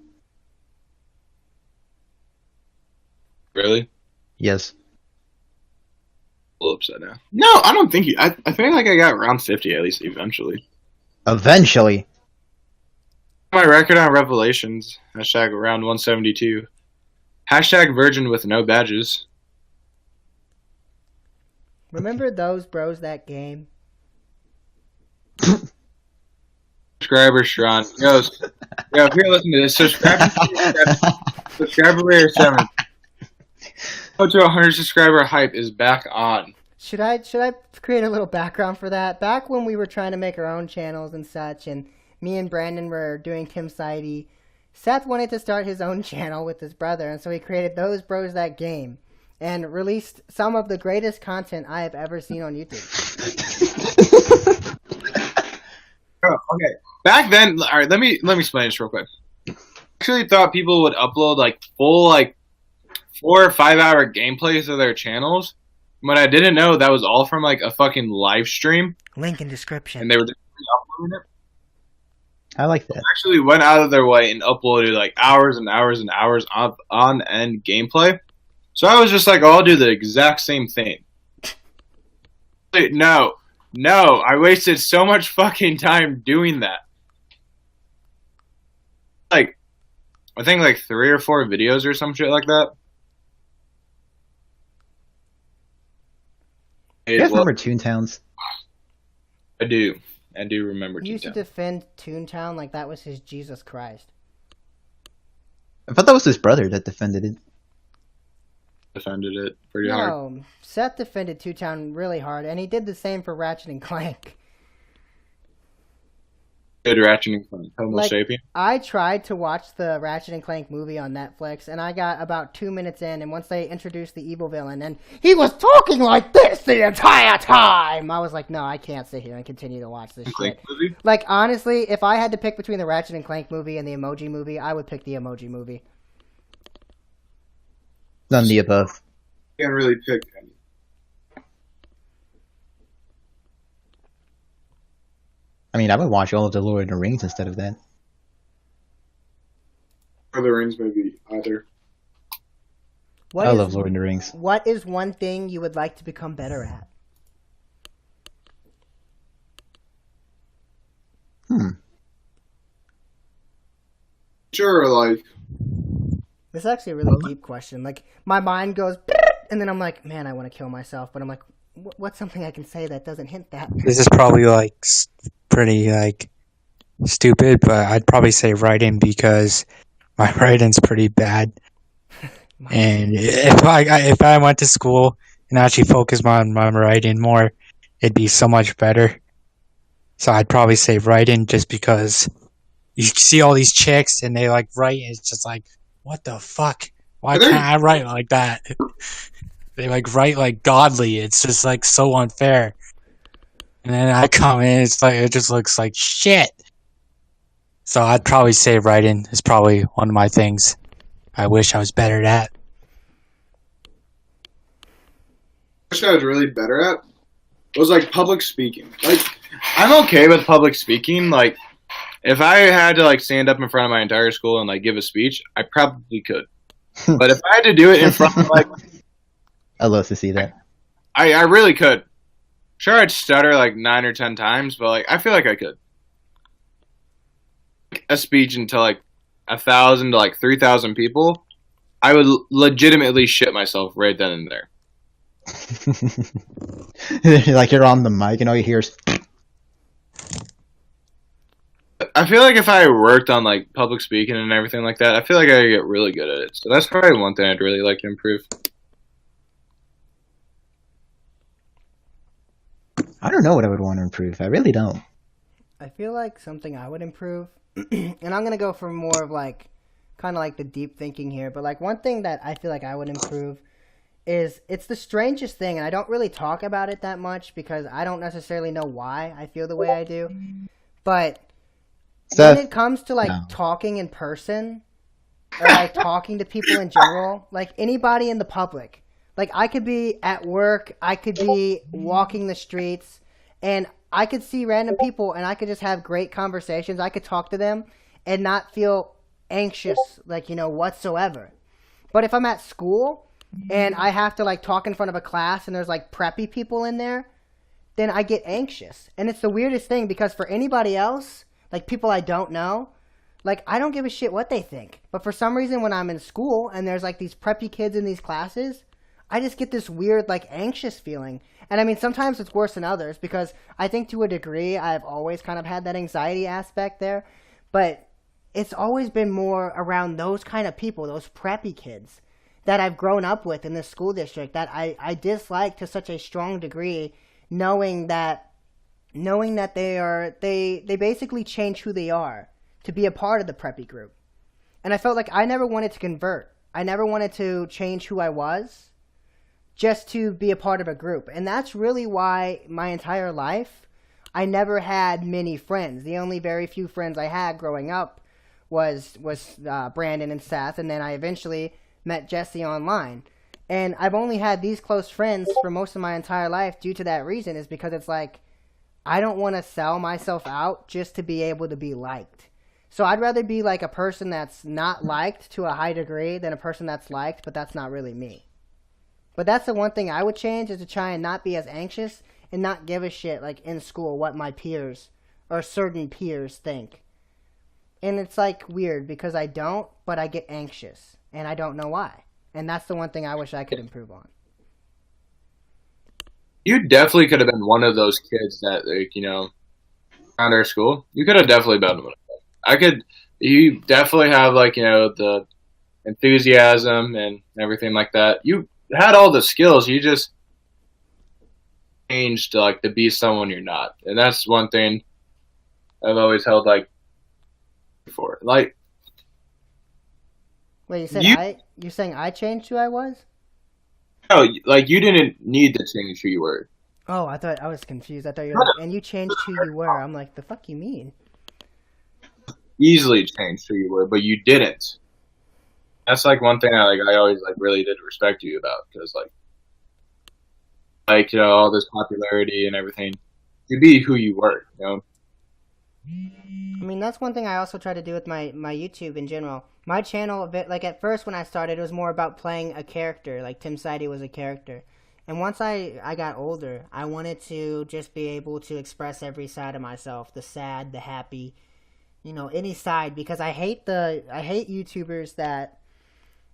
Really? Yes. A little upset now. No, I don't think you. I feel like I got around 50 at least eventually. Eventually. My record on Revelations. Hashtag around 172. Hashtag virgin with no badges. Remember those bros that game? Subscriber Sean. Yo, if you're listening to this, subscriber 7. Go to 100 subscriber hype is back on. Should I create a little background for that? Back when we were trying to make our own channels and such, and me and Brandon were doing Timsitey, Seth wanted to start his own channel with his brother, and so he created Those Bros That Game and released some of the greatest content I have ever seen on YouTube. Oh, okay. Back then, all right. Let me explain this real quick. I actually thought people would upload like full 4 or 5 hour gameplays of their channels, but I didn't know that was all from like a fucking live stream, Link in description. and they were just uploading it. I like that. They actually went out of their way and uploaded like hours and hours and hours of on end gameplay. So I was just like, oh, I'll do the exact same thing. No, I wasted so much fucking time doing that. Like, I think like 3 or 4 videos or some shit like that. You guys remember Toontowns? I do remember He used to Toontown. defend Toontown like that was his Jesus Christ. I thought that was his brother that defended it. Defended it pretty hard. No, Seth defended Toontown really hard, and he did the same for Ratchet and Clank. Good Ratchet and Clank. Homo Like- sapien. I tried to watch the Ratchet and Clank movie on Netflix, and I got about 2 minutes in, and once they introduced the evil villain, and he was talking like this the entire time, I was like, no, I can't sit here and continue to watch this Clank shit. movie. Like, honestly, if I had to pick between the Ratchet and Clank movie and the Emoji movie, I would pick the Emoji movie. None of the above. Can't really pick any. I mean, I would watch all of the Lord of the Rings instead of that. Or the Rings maybe either. What I is- love Lord of the Rings. What is one thing you would like to become better at? Sure, like This is actually a really deep question. Like, my mind goes, and then I'm like, man, I want to kill myself. But I'm like, what's something I can say that doesn't hint that? This is probably like pretty like stupid, but I'd probably say writing because my writing's pretty bad. And if I went to school and actually focused on my writing more, it'd be so much better. So I'd probably say writing, just because you see all these chicks and they like write, and it's just like, what the fuck? Why can't I write like that? They like write like godly. It's just like so unfair. And then I come in, it's like it just looks like shit. So I'd probably say writing is probably one of my things I wish I was better at. Wish I was really better at was like public speaking. Like, I'm okay with public speaking. Like, if I had to like stand up in front of my entire school and like give a speech, I probably could. But if I had to do it in front of like, I'd love to see that. I really could. Sure, I'd stutter like 9 or 10 times, but like I feel like I could. A speech into like 1,000 to like 3,000 people, I would legitimately shit myself right then and there. Like you're on the mic and all you hear is. I feel like if I worked on like public speaking and everything like that, I feel like I could get really good at it. So that's probably one thing I'd really like to improve. I don't know what I would want to improve. I really don't. I feel like something I would improve, and I'm going to go for more of like, kind of like the deep thinking here, but like one thing that I feel like I would improve is, it's the strangest thing, and I don't really talk about it that much because I don't necessarily know why I feel the way I do, but Seth, when it comes to like talking in person, or like talking to people in general, like anybody in the public, like I could be at work, I could be walking the streets, and I could see random people and I could just have great conversations. I could talk to them and not feel anxious, like, whatsoever. But if I'm at school and I have to like talk in front of a class and there's like preppy people in there, then I get anxious. And it's the weirdest thing because for anybody else, like people I don't know, like I don't give a shit what they think. But for some reason when I'm in school and there's like these preppy kids in these classes, I just get this weird, like, anxious feeling. And I mean, sometimes it's worse than others because I think to a degree I've always kind of had that anxiety aspect there. But it's always been more around those kind of people, those preppy kids that I've grown up with in this school district that I dislike to such a strong degree, knowing that they basically change who they are to be a part of the preppy group. And I felt like I never wanted to convert. I never wanted to change who I was just to be a part of a group. And that's really why my entire life I never had many friends. The only very few friends I had growing up was Brandon and Seth, and then I eventually met Jesse online. And I've only had these close friends for most of my entire life due to that reason, is because it's like I don't want to sell myself out just to be able to be liked. So I'd rather be like a person that's not liked to a high degree than a person that's liked, but that's not really me. But that's the one thing I would change, is to try and not be as anxious and not give a shit, like, in school, what my peers or certain peers think. And it's, like, weird because I don't, but I get anxious. And I don't know why. And that's the one thing I wish I could improve on. You definitely could have been one of those kids that, like, around our school. You could have definitely been one of them. You definitely have, like, the enthusiasm and everything like that. You had all the skills, you just changed to be someone you're not, and that's one thing I've always held for. Like, wait, you said you're saying I changed who I was? No, like you didn't need to change who you were. Oh, I thought I was confused. I thought you were like, and you changed who you were. I'm like, the fuck you mean? Easily changed who you were, but you didn't. That's like one thing I always really did respect you about, because all this popularity and everything, to be who you were, I mean, that's one thing I also try to do with my YouTube in general. My channel, a bit, like at first when I started, it was more about playing a character, like Timsitey was a character. And once I got older, I wanted to just be able to express every side of myself, the sad, the happy, any side, because I hate YouTubers that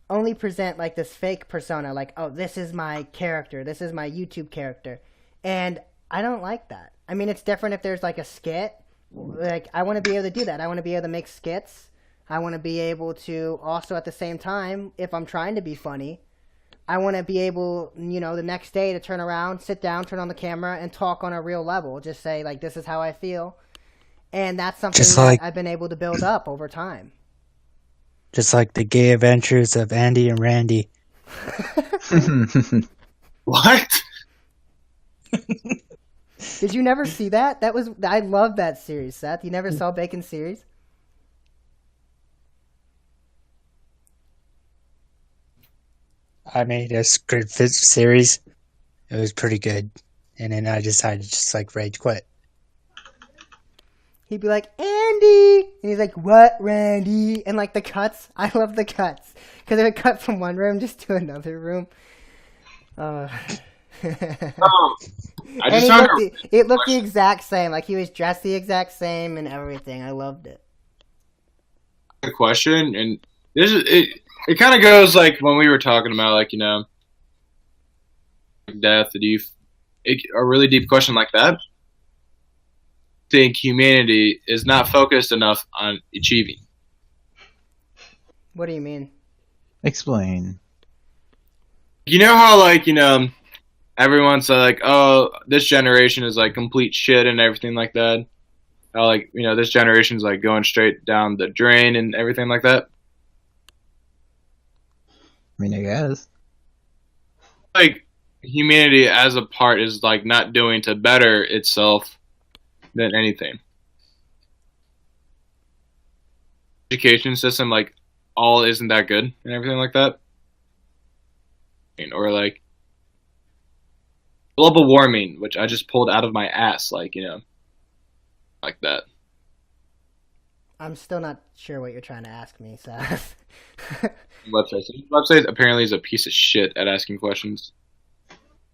only present like this fake persona, like, oh, this is my character, this is my YouTube character, and I don't like that. I mean, it's different if there's like a skit, like I want to be able to do that. I want to be able to make skits. I want to be able to also at the same time, if I'm trying to be funny, I want to be able, the next day to turn around, sit down, turn on the camera, and talk on a real level. Just say, like, this is how I feel. And that's something that I've been able to build up over time. Just like the gay adventures of Andy and Randy. What? Did you never see that? I love that series, Seth. You never saw Bacon's series? I made a script series. It was pretty good. And then I decided to just like rage quit. He'd be like, Andy! And he's like, what, Randy? And like the cuts, I love the cuts. Because it would cut from one room just to another room. It looked the exact same. Like he was dressed the exact same and everything. I loved it. A question, and this is it kind of goes like when we were talking about, like, death. A really deep question like that? I think humanity is not focused enough on achieving. What do you mean? Explain. You know how, like, everyone's like, oh, this generation is like complete shit and everything like that. How, like, this generation's like going straight down the drain and everything like that. I mean, I guess. Like, humanity as a part is like not doing to better itself than anything. Education system, like, all isn't that good and everything like that. Or like global warming, which I just pulled out of my ass, like, like that. I'm still not sure what you're trying to ask me, Seth. Website apparently is a piece of shit at asking questions.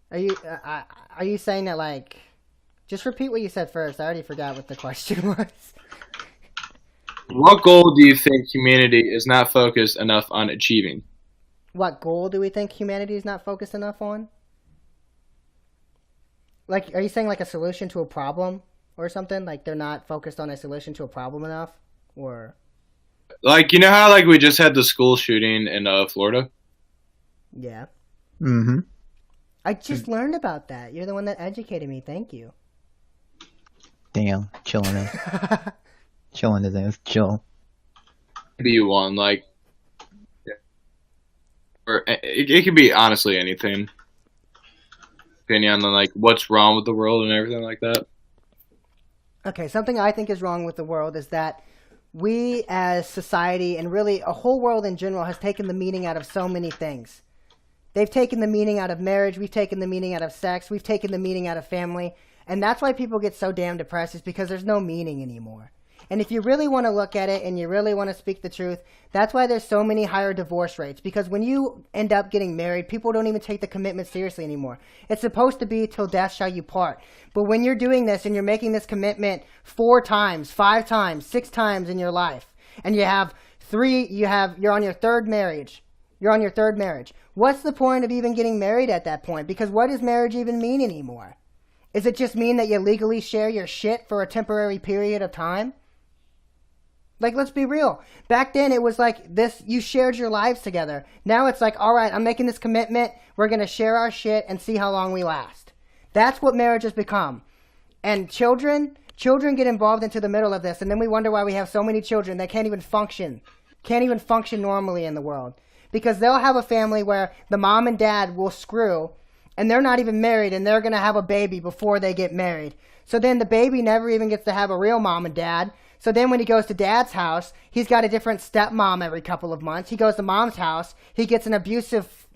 Are you saying that, like, just repeat what you said first? I already forgot what the question was. What goal do you think humanity is not focused enough on achieving? What goal do we think humanity is not focused enough on? Like, are you saying like a solution to a problem or something? Like they're not focused on a solution to a problem enough? Or like, how like we just had the school shooting in Florida? Yeah. Mm-hmm. I just learned about that. You're the one that educated me. Thank you. Damn, chilling it. Chilling his ass. Chill. Be one, like, or it could be honestly anything. Opinion on like what's wrong with the world and everything like that. Okay, something I think is wrong with the world is that we as society and really a whole world in general has taken the meaning out of so many things. They've taken the meaning out of marriage. We've taken the meaning out of sex. We've taken the meaning out of family. And that's why people get so damn depressed, is because there's no meaning anymore. And if you really want to look at it and you really want to speak the truth, that's why there's so many higher divorce rates. Because when you end up getting married, people don't even take the commitment seriously anymore. It's supposed to be till death shall you part. But when you're doing this and you're making this commitment 4 times, 5 times, 6 times in your life, and you're on your third marriage. You're on your third marriage. What's the point of even getting married at that point? Because what does marriage even mean anymore? Is it just mean that you legally share your shit for a temporary period of time? Like, let's be real. Back then, it was like this, you shared your lives together. Now it's like, all right, I'm making this commitment. We're going to share our shit and see how long we last. That's what marriage has become. And children get involved into the middle of this, and then we wonder why we have so many children that can't even function normally in the world. Because they'll have a family where the mom and dad will screw, and they're not even married, and they're going to have a baby before they get married. So then the baby never even gets to have a real mom and dad. So then when he goes to dad's house, he's got a different stepmom every couple of months. He goes to mom's house. He gets an abusive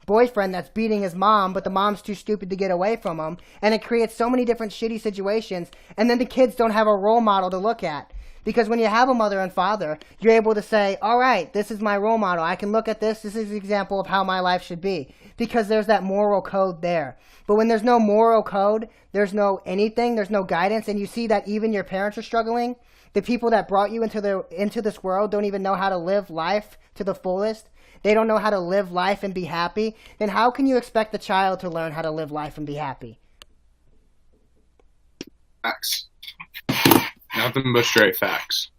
boyfriend that's beating his mom, but the mom's too stupid to get away from him. And it creates so many different shitty situations. And then the kids don't have a role model to look at. Because when you have a mother and father, you're able to say, all right, this is my role model. I can look at this. This is an example of how my life should be. Because there's that moral code there. But when there's no moral code, there's no anything, there's no guidance, and you see that even your parents are struggling. The people that brought you into this world don't even know how to live life to the fullest. They don't know how to live life and be happy. Then how can you expect the child to learn how to live life and be happy? Facts. Nothing but straight facts.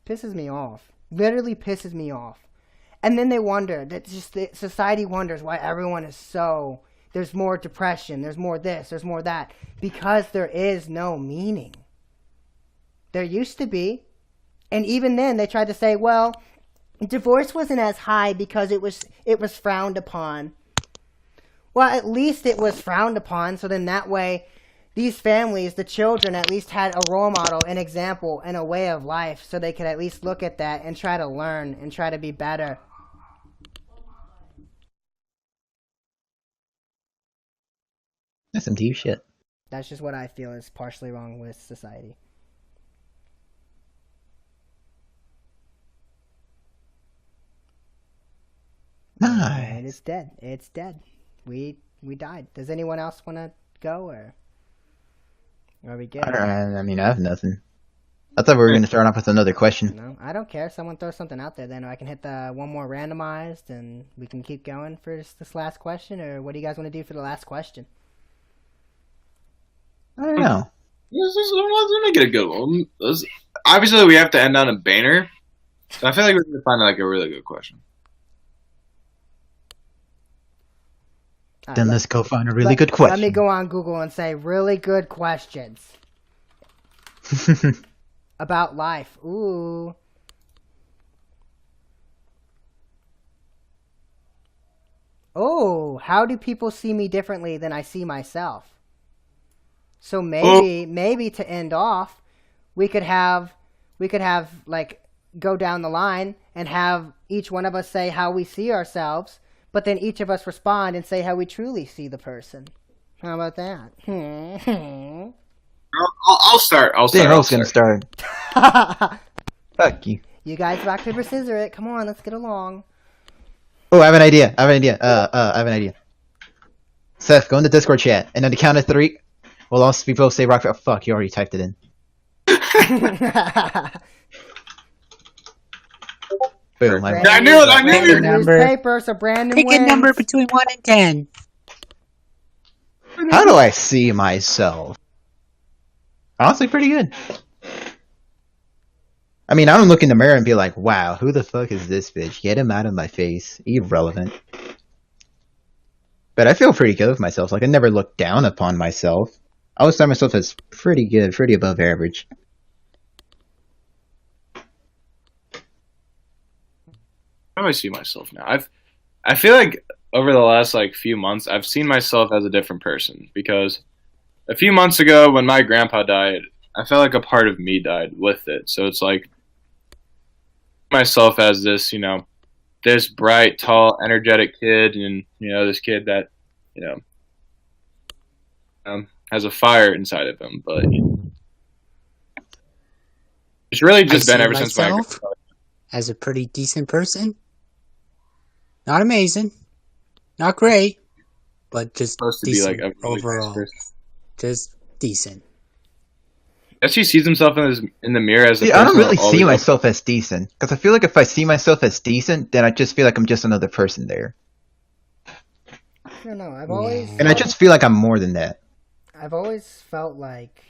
Pisses me off. Literally pisses me off. And then they wonder, society wonders why everyone is so, there's more depression, there's more this, there's more that, because there is no meaning. There used to be. And even then they tried to say, well, divorce wasn't as high because it was frowned upon. Well, at least it was frowned upon, so then that way these families, the children, at least had a role model, an example, and a way of life, so they could at least look at that and try to learn and try to be better. That's some deep shit. That's just what I feel is partially wrong with society. Nice. And it's dead. It's dead. We died. Does anyone else want to go, or are we good? I mean, I have nothing. I thought we were going to start off with another question. No, I don't care. Someone throw something out there, then I can hit the one more randomized, and we can keep going for this last question. Or what do you guys want to do for the last question? I don't know. Let's make it a good one. Obviously, we have to end on a banner, so I feel like we need to find like a really good question. Then let's go find a really good question. Let me go on Google and say really good questions about life. Ooh. Oh, how do people see me differently than I see myself? So maybe to end off, we could have like go down the line and have each one of us say how we see ourselves. But then each of us respond and say how we truly see the person. How about that? I'll start. Daryl's going to start. Fuck you. You guys rock, paper, scissors it. Come on, let's get along. Oh, I have an idea. I have an idea. Seth, go in the Discord chat. And on the count of 3, we'll all be both say rock, paper. Fuck, you already typed it in. Boom, I knew it. Newspaper, so Brandon Pick wins. a number between 1 and 10. How do I see myself? Honestly, pretty good. I mean, I don't look in the mirror and be like, wow, who the fuck is this bitch? Get him out of my face. Irrelevant. But I feel pretty good with myself. Like, I never look down upon myself. I always find myself as pretty good, pretty above average. How do I see myself now? I feel like over the last like few months, I've seen myself as a different person, because a few months ago when my grandpa died, I felt like a part of me died with it. So it's like myself as this, this bright, tall, energetic kid, and this kid that has a fire inside of him. But it's really just been ever since my as a pretty decent person. Not amazing, not great, but just supposed to decent be like a really overall. nice person. Just decent. I guess he sees himself in the mirror as a See, person. I don't really see myself as decent. Because I feel like if I see myself as decent, then I just feel like I'm just another person there. I don't know. I've always... And I just feel like I'm more than that. I've always felt like...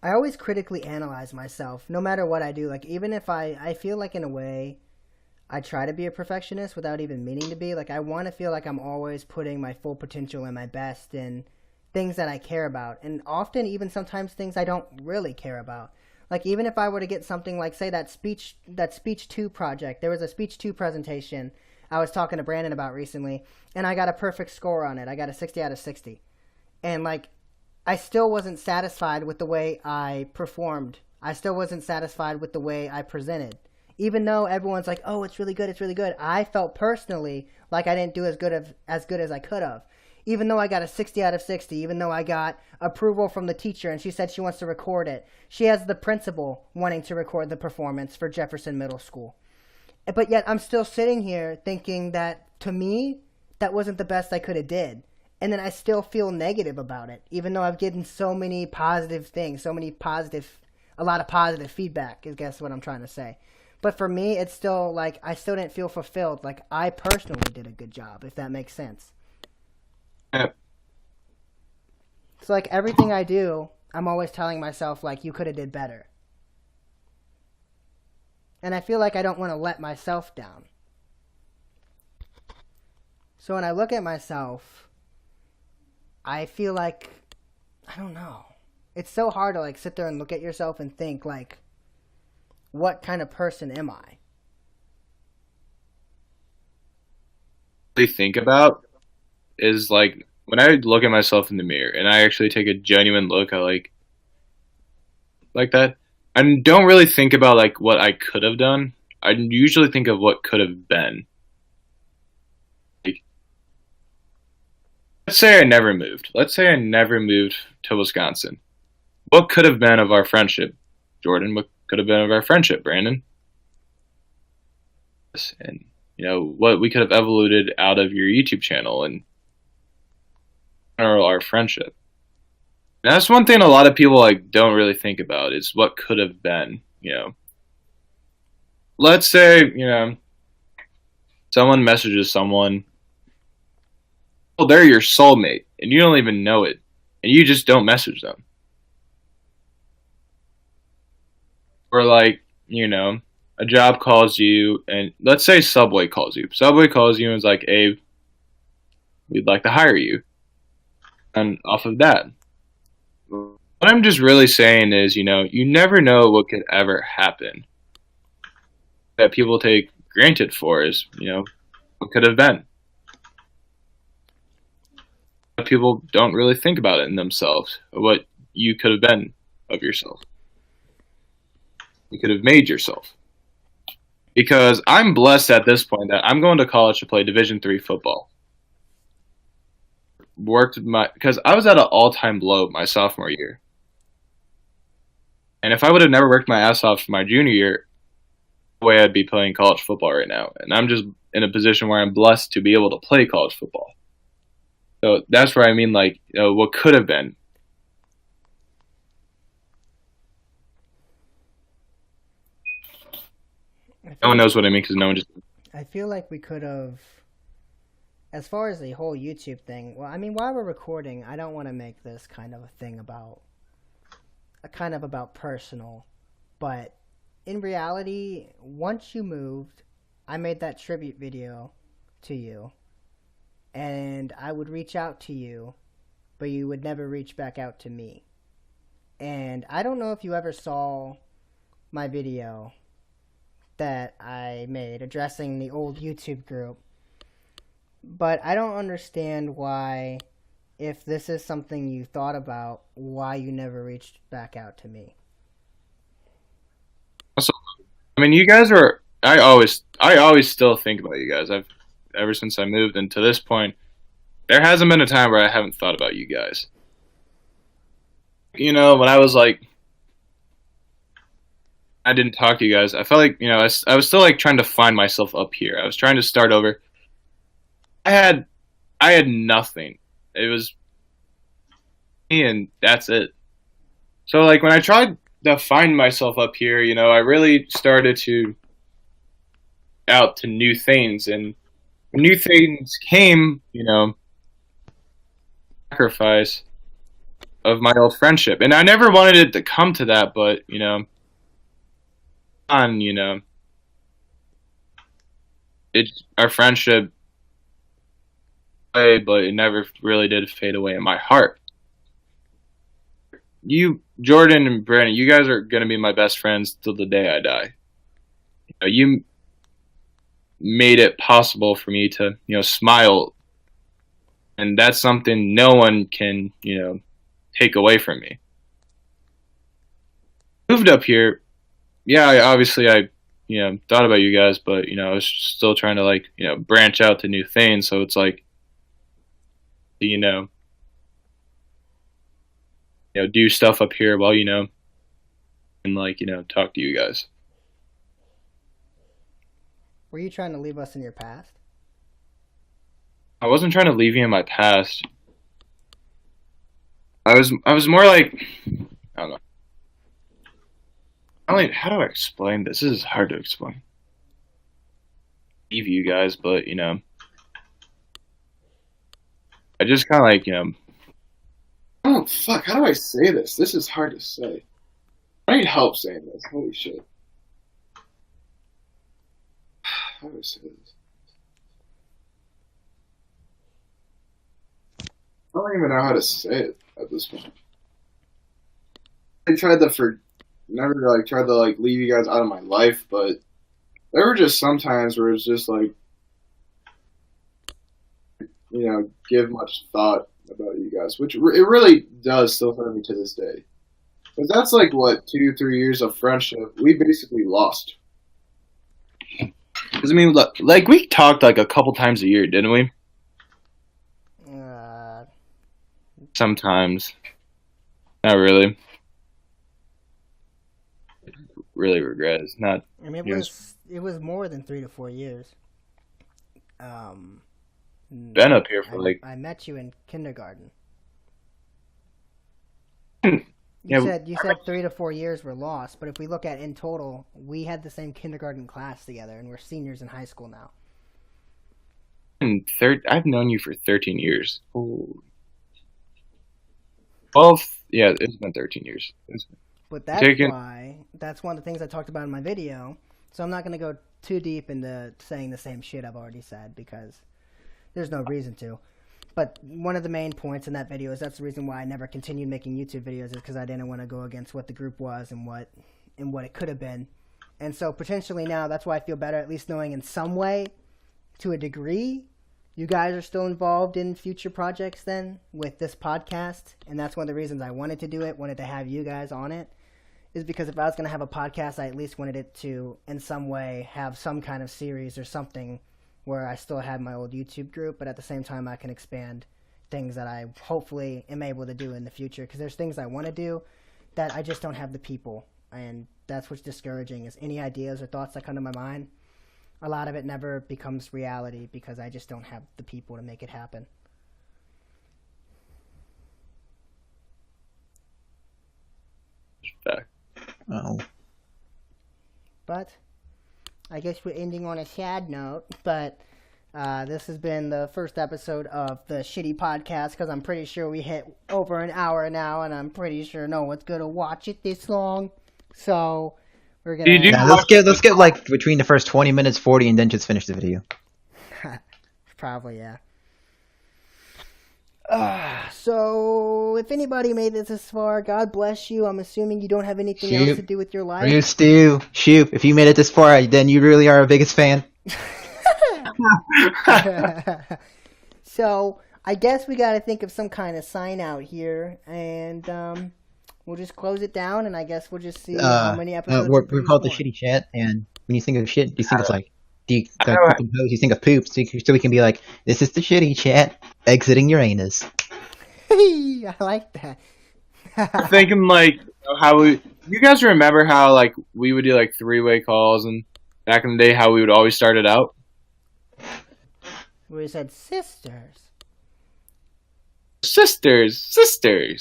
I always critically analyze myself, no matter what I do. Like, even if I feel like in a way... I try to be a perfectionist without even meaning to be. Like, I want to feel like I'm always putting my full potential and my best in things that I care about. And often, even sometimes, things I don't really care about. Like, even if I were to get something like, say, that Speech 2 project. There was a Speech 2 presentation I was talking to Brandon about recently, and I got a perfect score on it. I got a 60 out of 60. And, like, I still wasn't satisfied with the way I performed. I still wasn't satisfied with the way I presented. Even though everyone's like, oh, it's really good, I felt personally like I didn't do as good as I could have. Even though I got a 60 out of 60, even though I got approval from the teacher and she said she wants to record it. She has the principal wanting to record the performance for Jefferson Middle School. But yet I'm still sitting here thinking that, to me, that wasn't the best I could have did. And then I still feel negative about it, even though I've given so many positive things, a lot of positive feedback, I guess what I'm trying to say. But for me, it's still like I still didn't feel fulfilled. Like, I personally did a good job, if that makes sense. Yeah. So like everything I do, I'm always telling myself like, you could have did better. And I feel like I don't want to let myself down. So when I look at myself, I feel like, I don't know. It's so hard to like sit there and look at yourself and think like, what kind of person am I? Think about is like when I look at myself in the mirror and I actually take a genuine look at like that. I don't really think about like what I could have done. I usually think of what could have been. Like, let's say I never moved. Let's say I never moved to Wisconsin. What could have been of our friendship, Jordan? What could have been of our friendship, Brandon? And what we could have evolved out of your YouTube channel and our friendship. And that's one thing a lot of people like don't really think about is what could have been. Let's say someone messages someone. Well, they're your soulmate, and you don't even know it, and you just don't message them. Or like a job calls you, and let's say Subway calls you. Subway calls you and is like, "Hey, we'd like to hire you." And off of that, what I'm just really saying is, you never know what could ever happen. That people take granted for is, what could have been. People don't really think about it in themselves, what you could have been of yourself. You could have made yourself. Because I'm blessed at this point that I'm going to college to play Division III football. Because I was at an all-time low my sophomore year. And if I would have never worked my ass off my junior year, no way I'd be playing college football right now. And I'm just in a position where I'm blessed to be able to play college football. So that's where I mean, like, what could have been. No one knows what I mean because no one just... I feel like we could have, as far as the whole YouTube thing, well, I mean, while we're recording, I don't want to make this kind of a thing about personal, but in reality, once you moved, I made that tribute video to you, and I would reach out to you, but you would never reach back out to me. And I don't know if you ever saw my video that I made addressing the old YouTube group, but I don't understand why, if this is something you thought about, why you never reached back out to me. So, I mean, you guys are... I always still think about you guys. Ever since I moved, and to this point, there hasn't been a time where I haven't thought about you guys. When I was like, I didn't talk to you guys, I felt like, I was still like trying to find myself up here. I was trying to start over. I had nothing. It was me, and that's it. So like when I tried to find myself up here, I really started to out to new things, and when new things came, sacrifice of my old friendship. And I never wanted it to come to that, but our friendship, but it never really did fade away in my heart. You, Jordan and Brandon, you guys are gonna be my best friends till the day I die. You made it possible for me to, smile, and that's something no one can, take away from me. Moved up here. Yeah, I thought about you guys, but, I was still trying to, like, branch out to new things, so it's like, do stuff up here while, and, like, talk to you guys. Were you trying to leave us in your past? I wasn't trying to leave you in my past. I was more like, I don't know. How do I explain this? This is hard to explain. Leave you guys, but I just kind of like oh fuck! How do I say this? This is hard to say. I need help saying this. Holy shit! How do I say this? don't even know how to say it at this point. I tried to never tried to leave you guys out of my life, but there were just some times where it's just give much thought about you guys, which it really does still hurt me to this day. Because that's 2-3 years of friendship we basically lost. Because we talked a couple times a year, didn't we? Sometimes. Not really. Really regret it's not. I mean, it was more than 3 to 4 years. Been up here for I met you in kindergarten. Yeah, You said 3 to 4 years were lost, but if we look at in total, we had the same kindergarten class together, and we're seniors in high school now. I've known you for 13 years. Ooh. 12, yeah, it's been 13 years. But that's one of the things I talked about in my video, so I'm not going to go too deep into saying the same shit I've already said, because there's no reason to. But one of the main points in that video is that's the reason why I never continued making YouTube videos, is because I didn't want to go against what the group was and what it could have been. And so potentially now that's why I feel better, at least knowing in some way, to a degree, you guys are still involved in future projects then with this podcast. And that's one of the reasons I wanted to do it, wanted to have you guys on it, is because if I was going to have a podcast, I at least wanted it to in some way have some kind of series or something where I still had my old YouTube group, but at the same time I can expand things that I hopefully am able to do in the future, because there's things I want to do that I just don't have the people, and that's what's discouraging, is any ideas or thoughts that come to my mind, a lot of it never becomes reality because I just don't have the people to make it happen. Oh. But I guess we're ending on a sad note, but this has been the first episode of the Shitty Podcast, because I'm pretty sure we hit over an hour now, and I'm pretty sure no one's going to watch it this long. So we're going to... Let's get between the first 20 minutes, 40, and then just finish the video. Probably, yeah. So if anybody made this far, God bless you. I'm assuming you don't have anything else to do with your life. You Stu, shoot, if you made it this far, then you really are our biggest fan. So I guess we got to think of some kind of sign out here, and we'll just close it down, and I guess we'll just see how many episodes. We're called the Shitty Chat, and when you think of shit, do you think of do you think of poop, so we can be like, this is the Shitty Chat, exiting Uranus. I like that. I'm thinking how you guys remember how we would do 3-way calls, and back in the day how we would always start it out? We said sisters,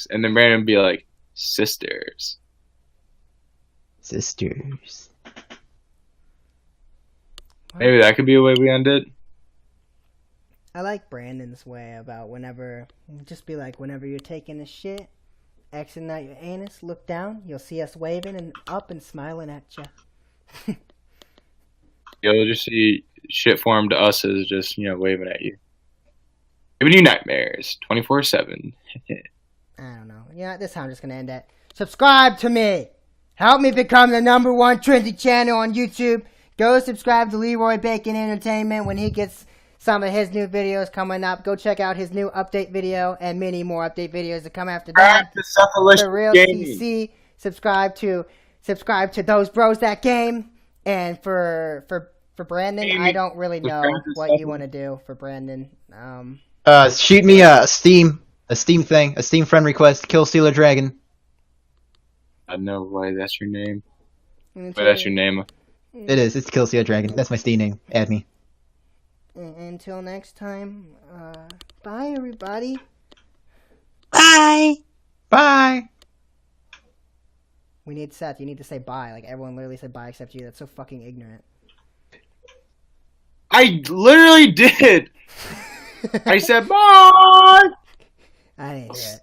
and then Brandon would be like, sisters. Maybe that could be a way we end it. I like Brandon's way about whenever you're taking a shit, exiting out your anus, look down, you'll see us waving and up and smiling at you. You'll just see shit form to us as just, waving at you. Giving you nightmares 24/7. I don't know. Yeah, this time I'm just going to end it. Subscribe to me. Help me become the #1 trendy channel on YouTube. Go subscribe to Leroy Bacon Entertainment when he gets some of his new videos coming up. Go check out his new update video and many more update videos to come after that. The Real TC. Subscribe to Those Bros That Game. And for Brandon, I don't really know what you want to do for Brandon. Shoot me a Steam friend request, Kill Stealer Dragon. I know why that's your name. That's your name. It is. It's Kill Stealer Dragon. That's my Steam name. Add me. Until next time, bye everybody. Bye. We need Seth. You need to say bye. Everyone literally said bye except you. That's so fucking ignorant. I literally did. I said bye. I didn't hear it.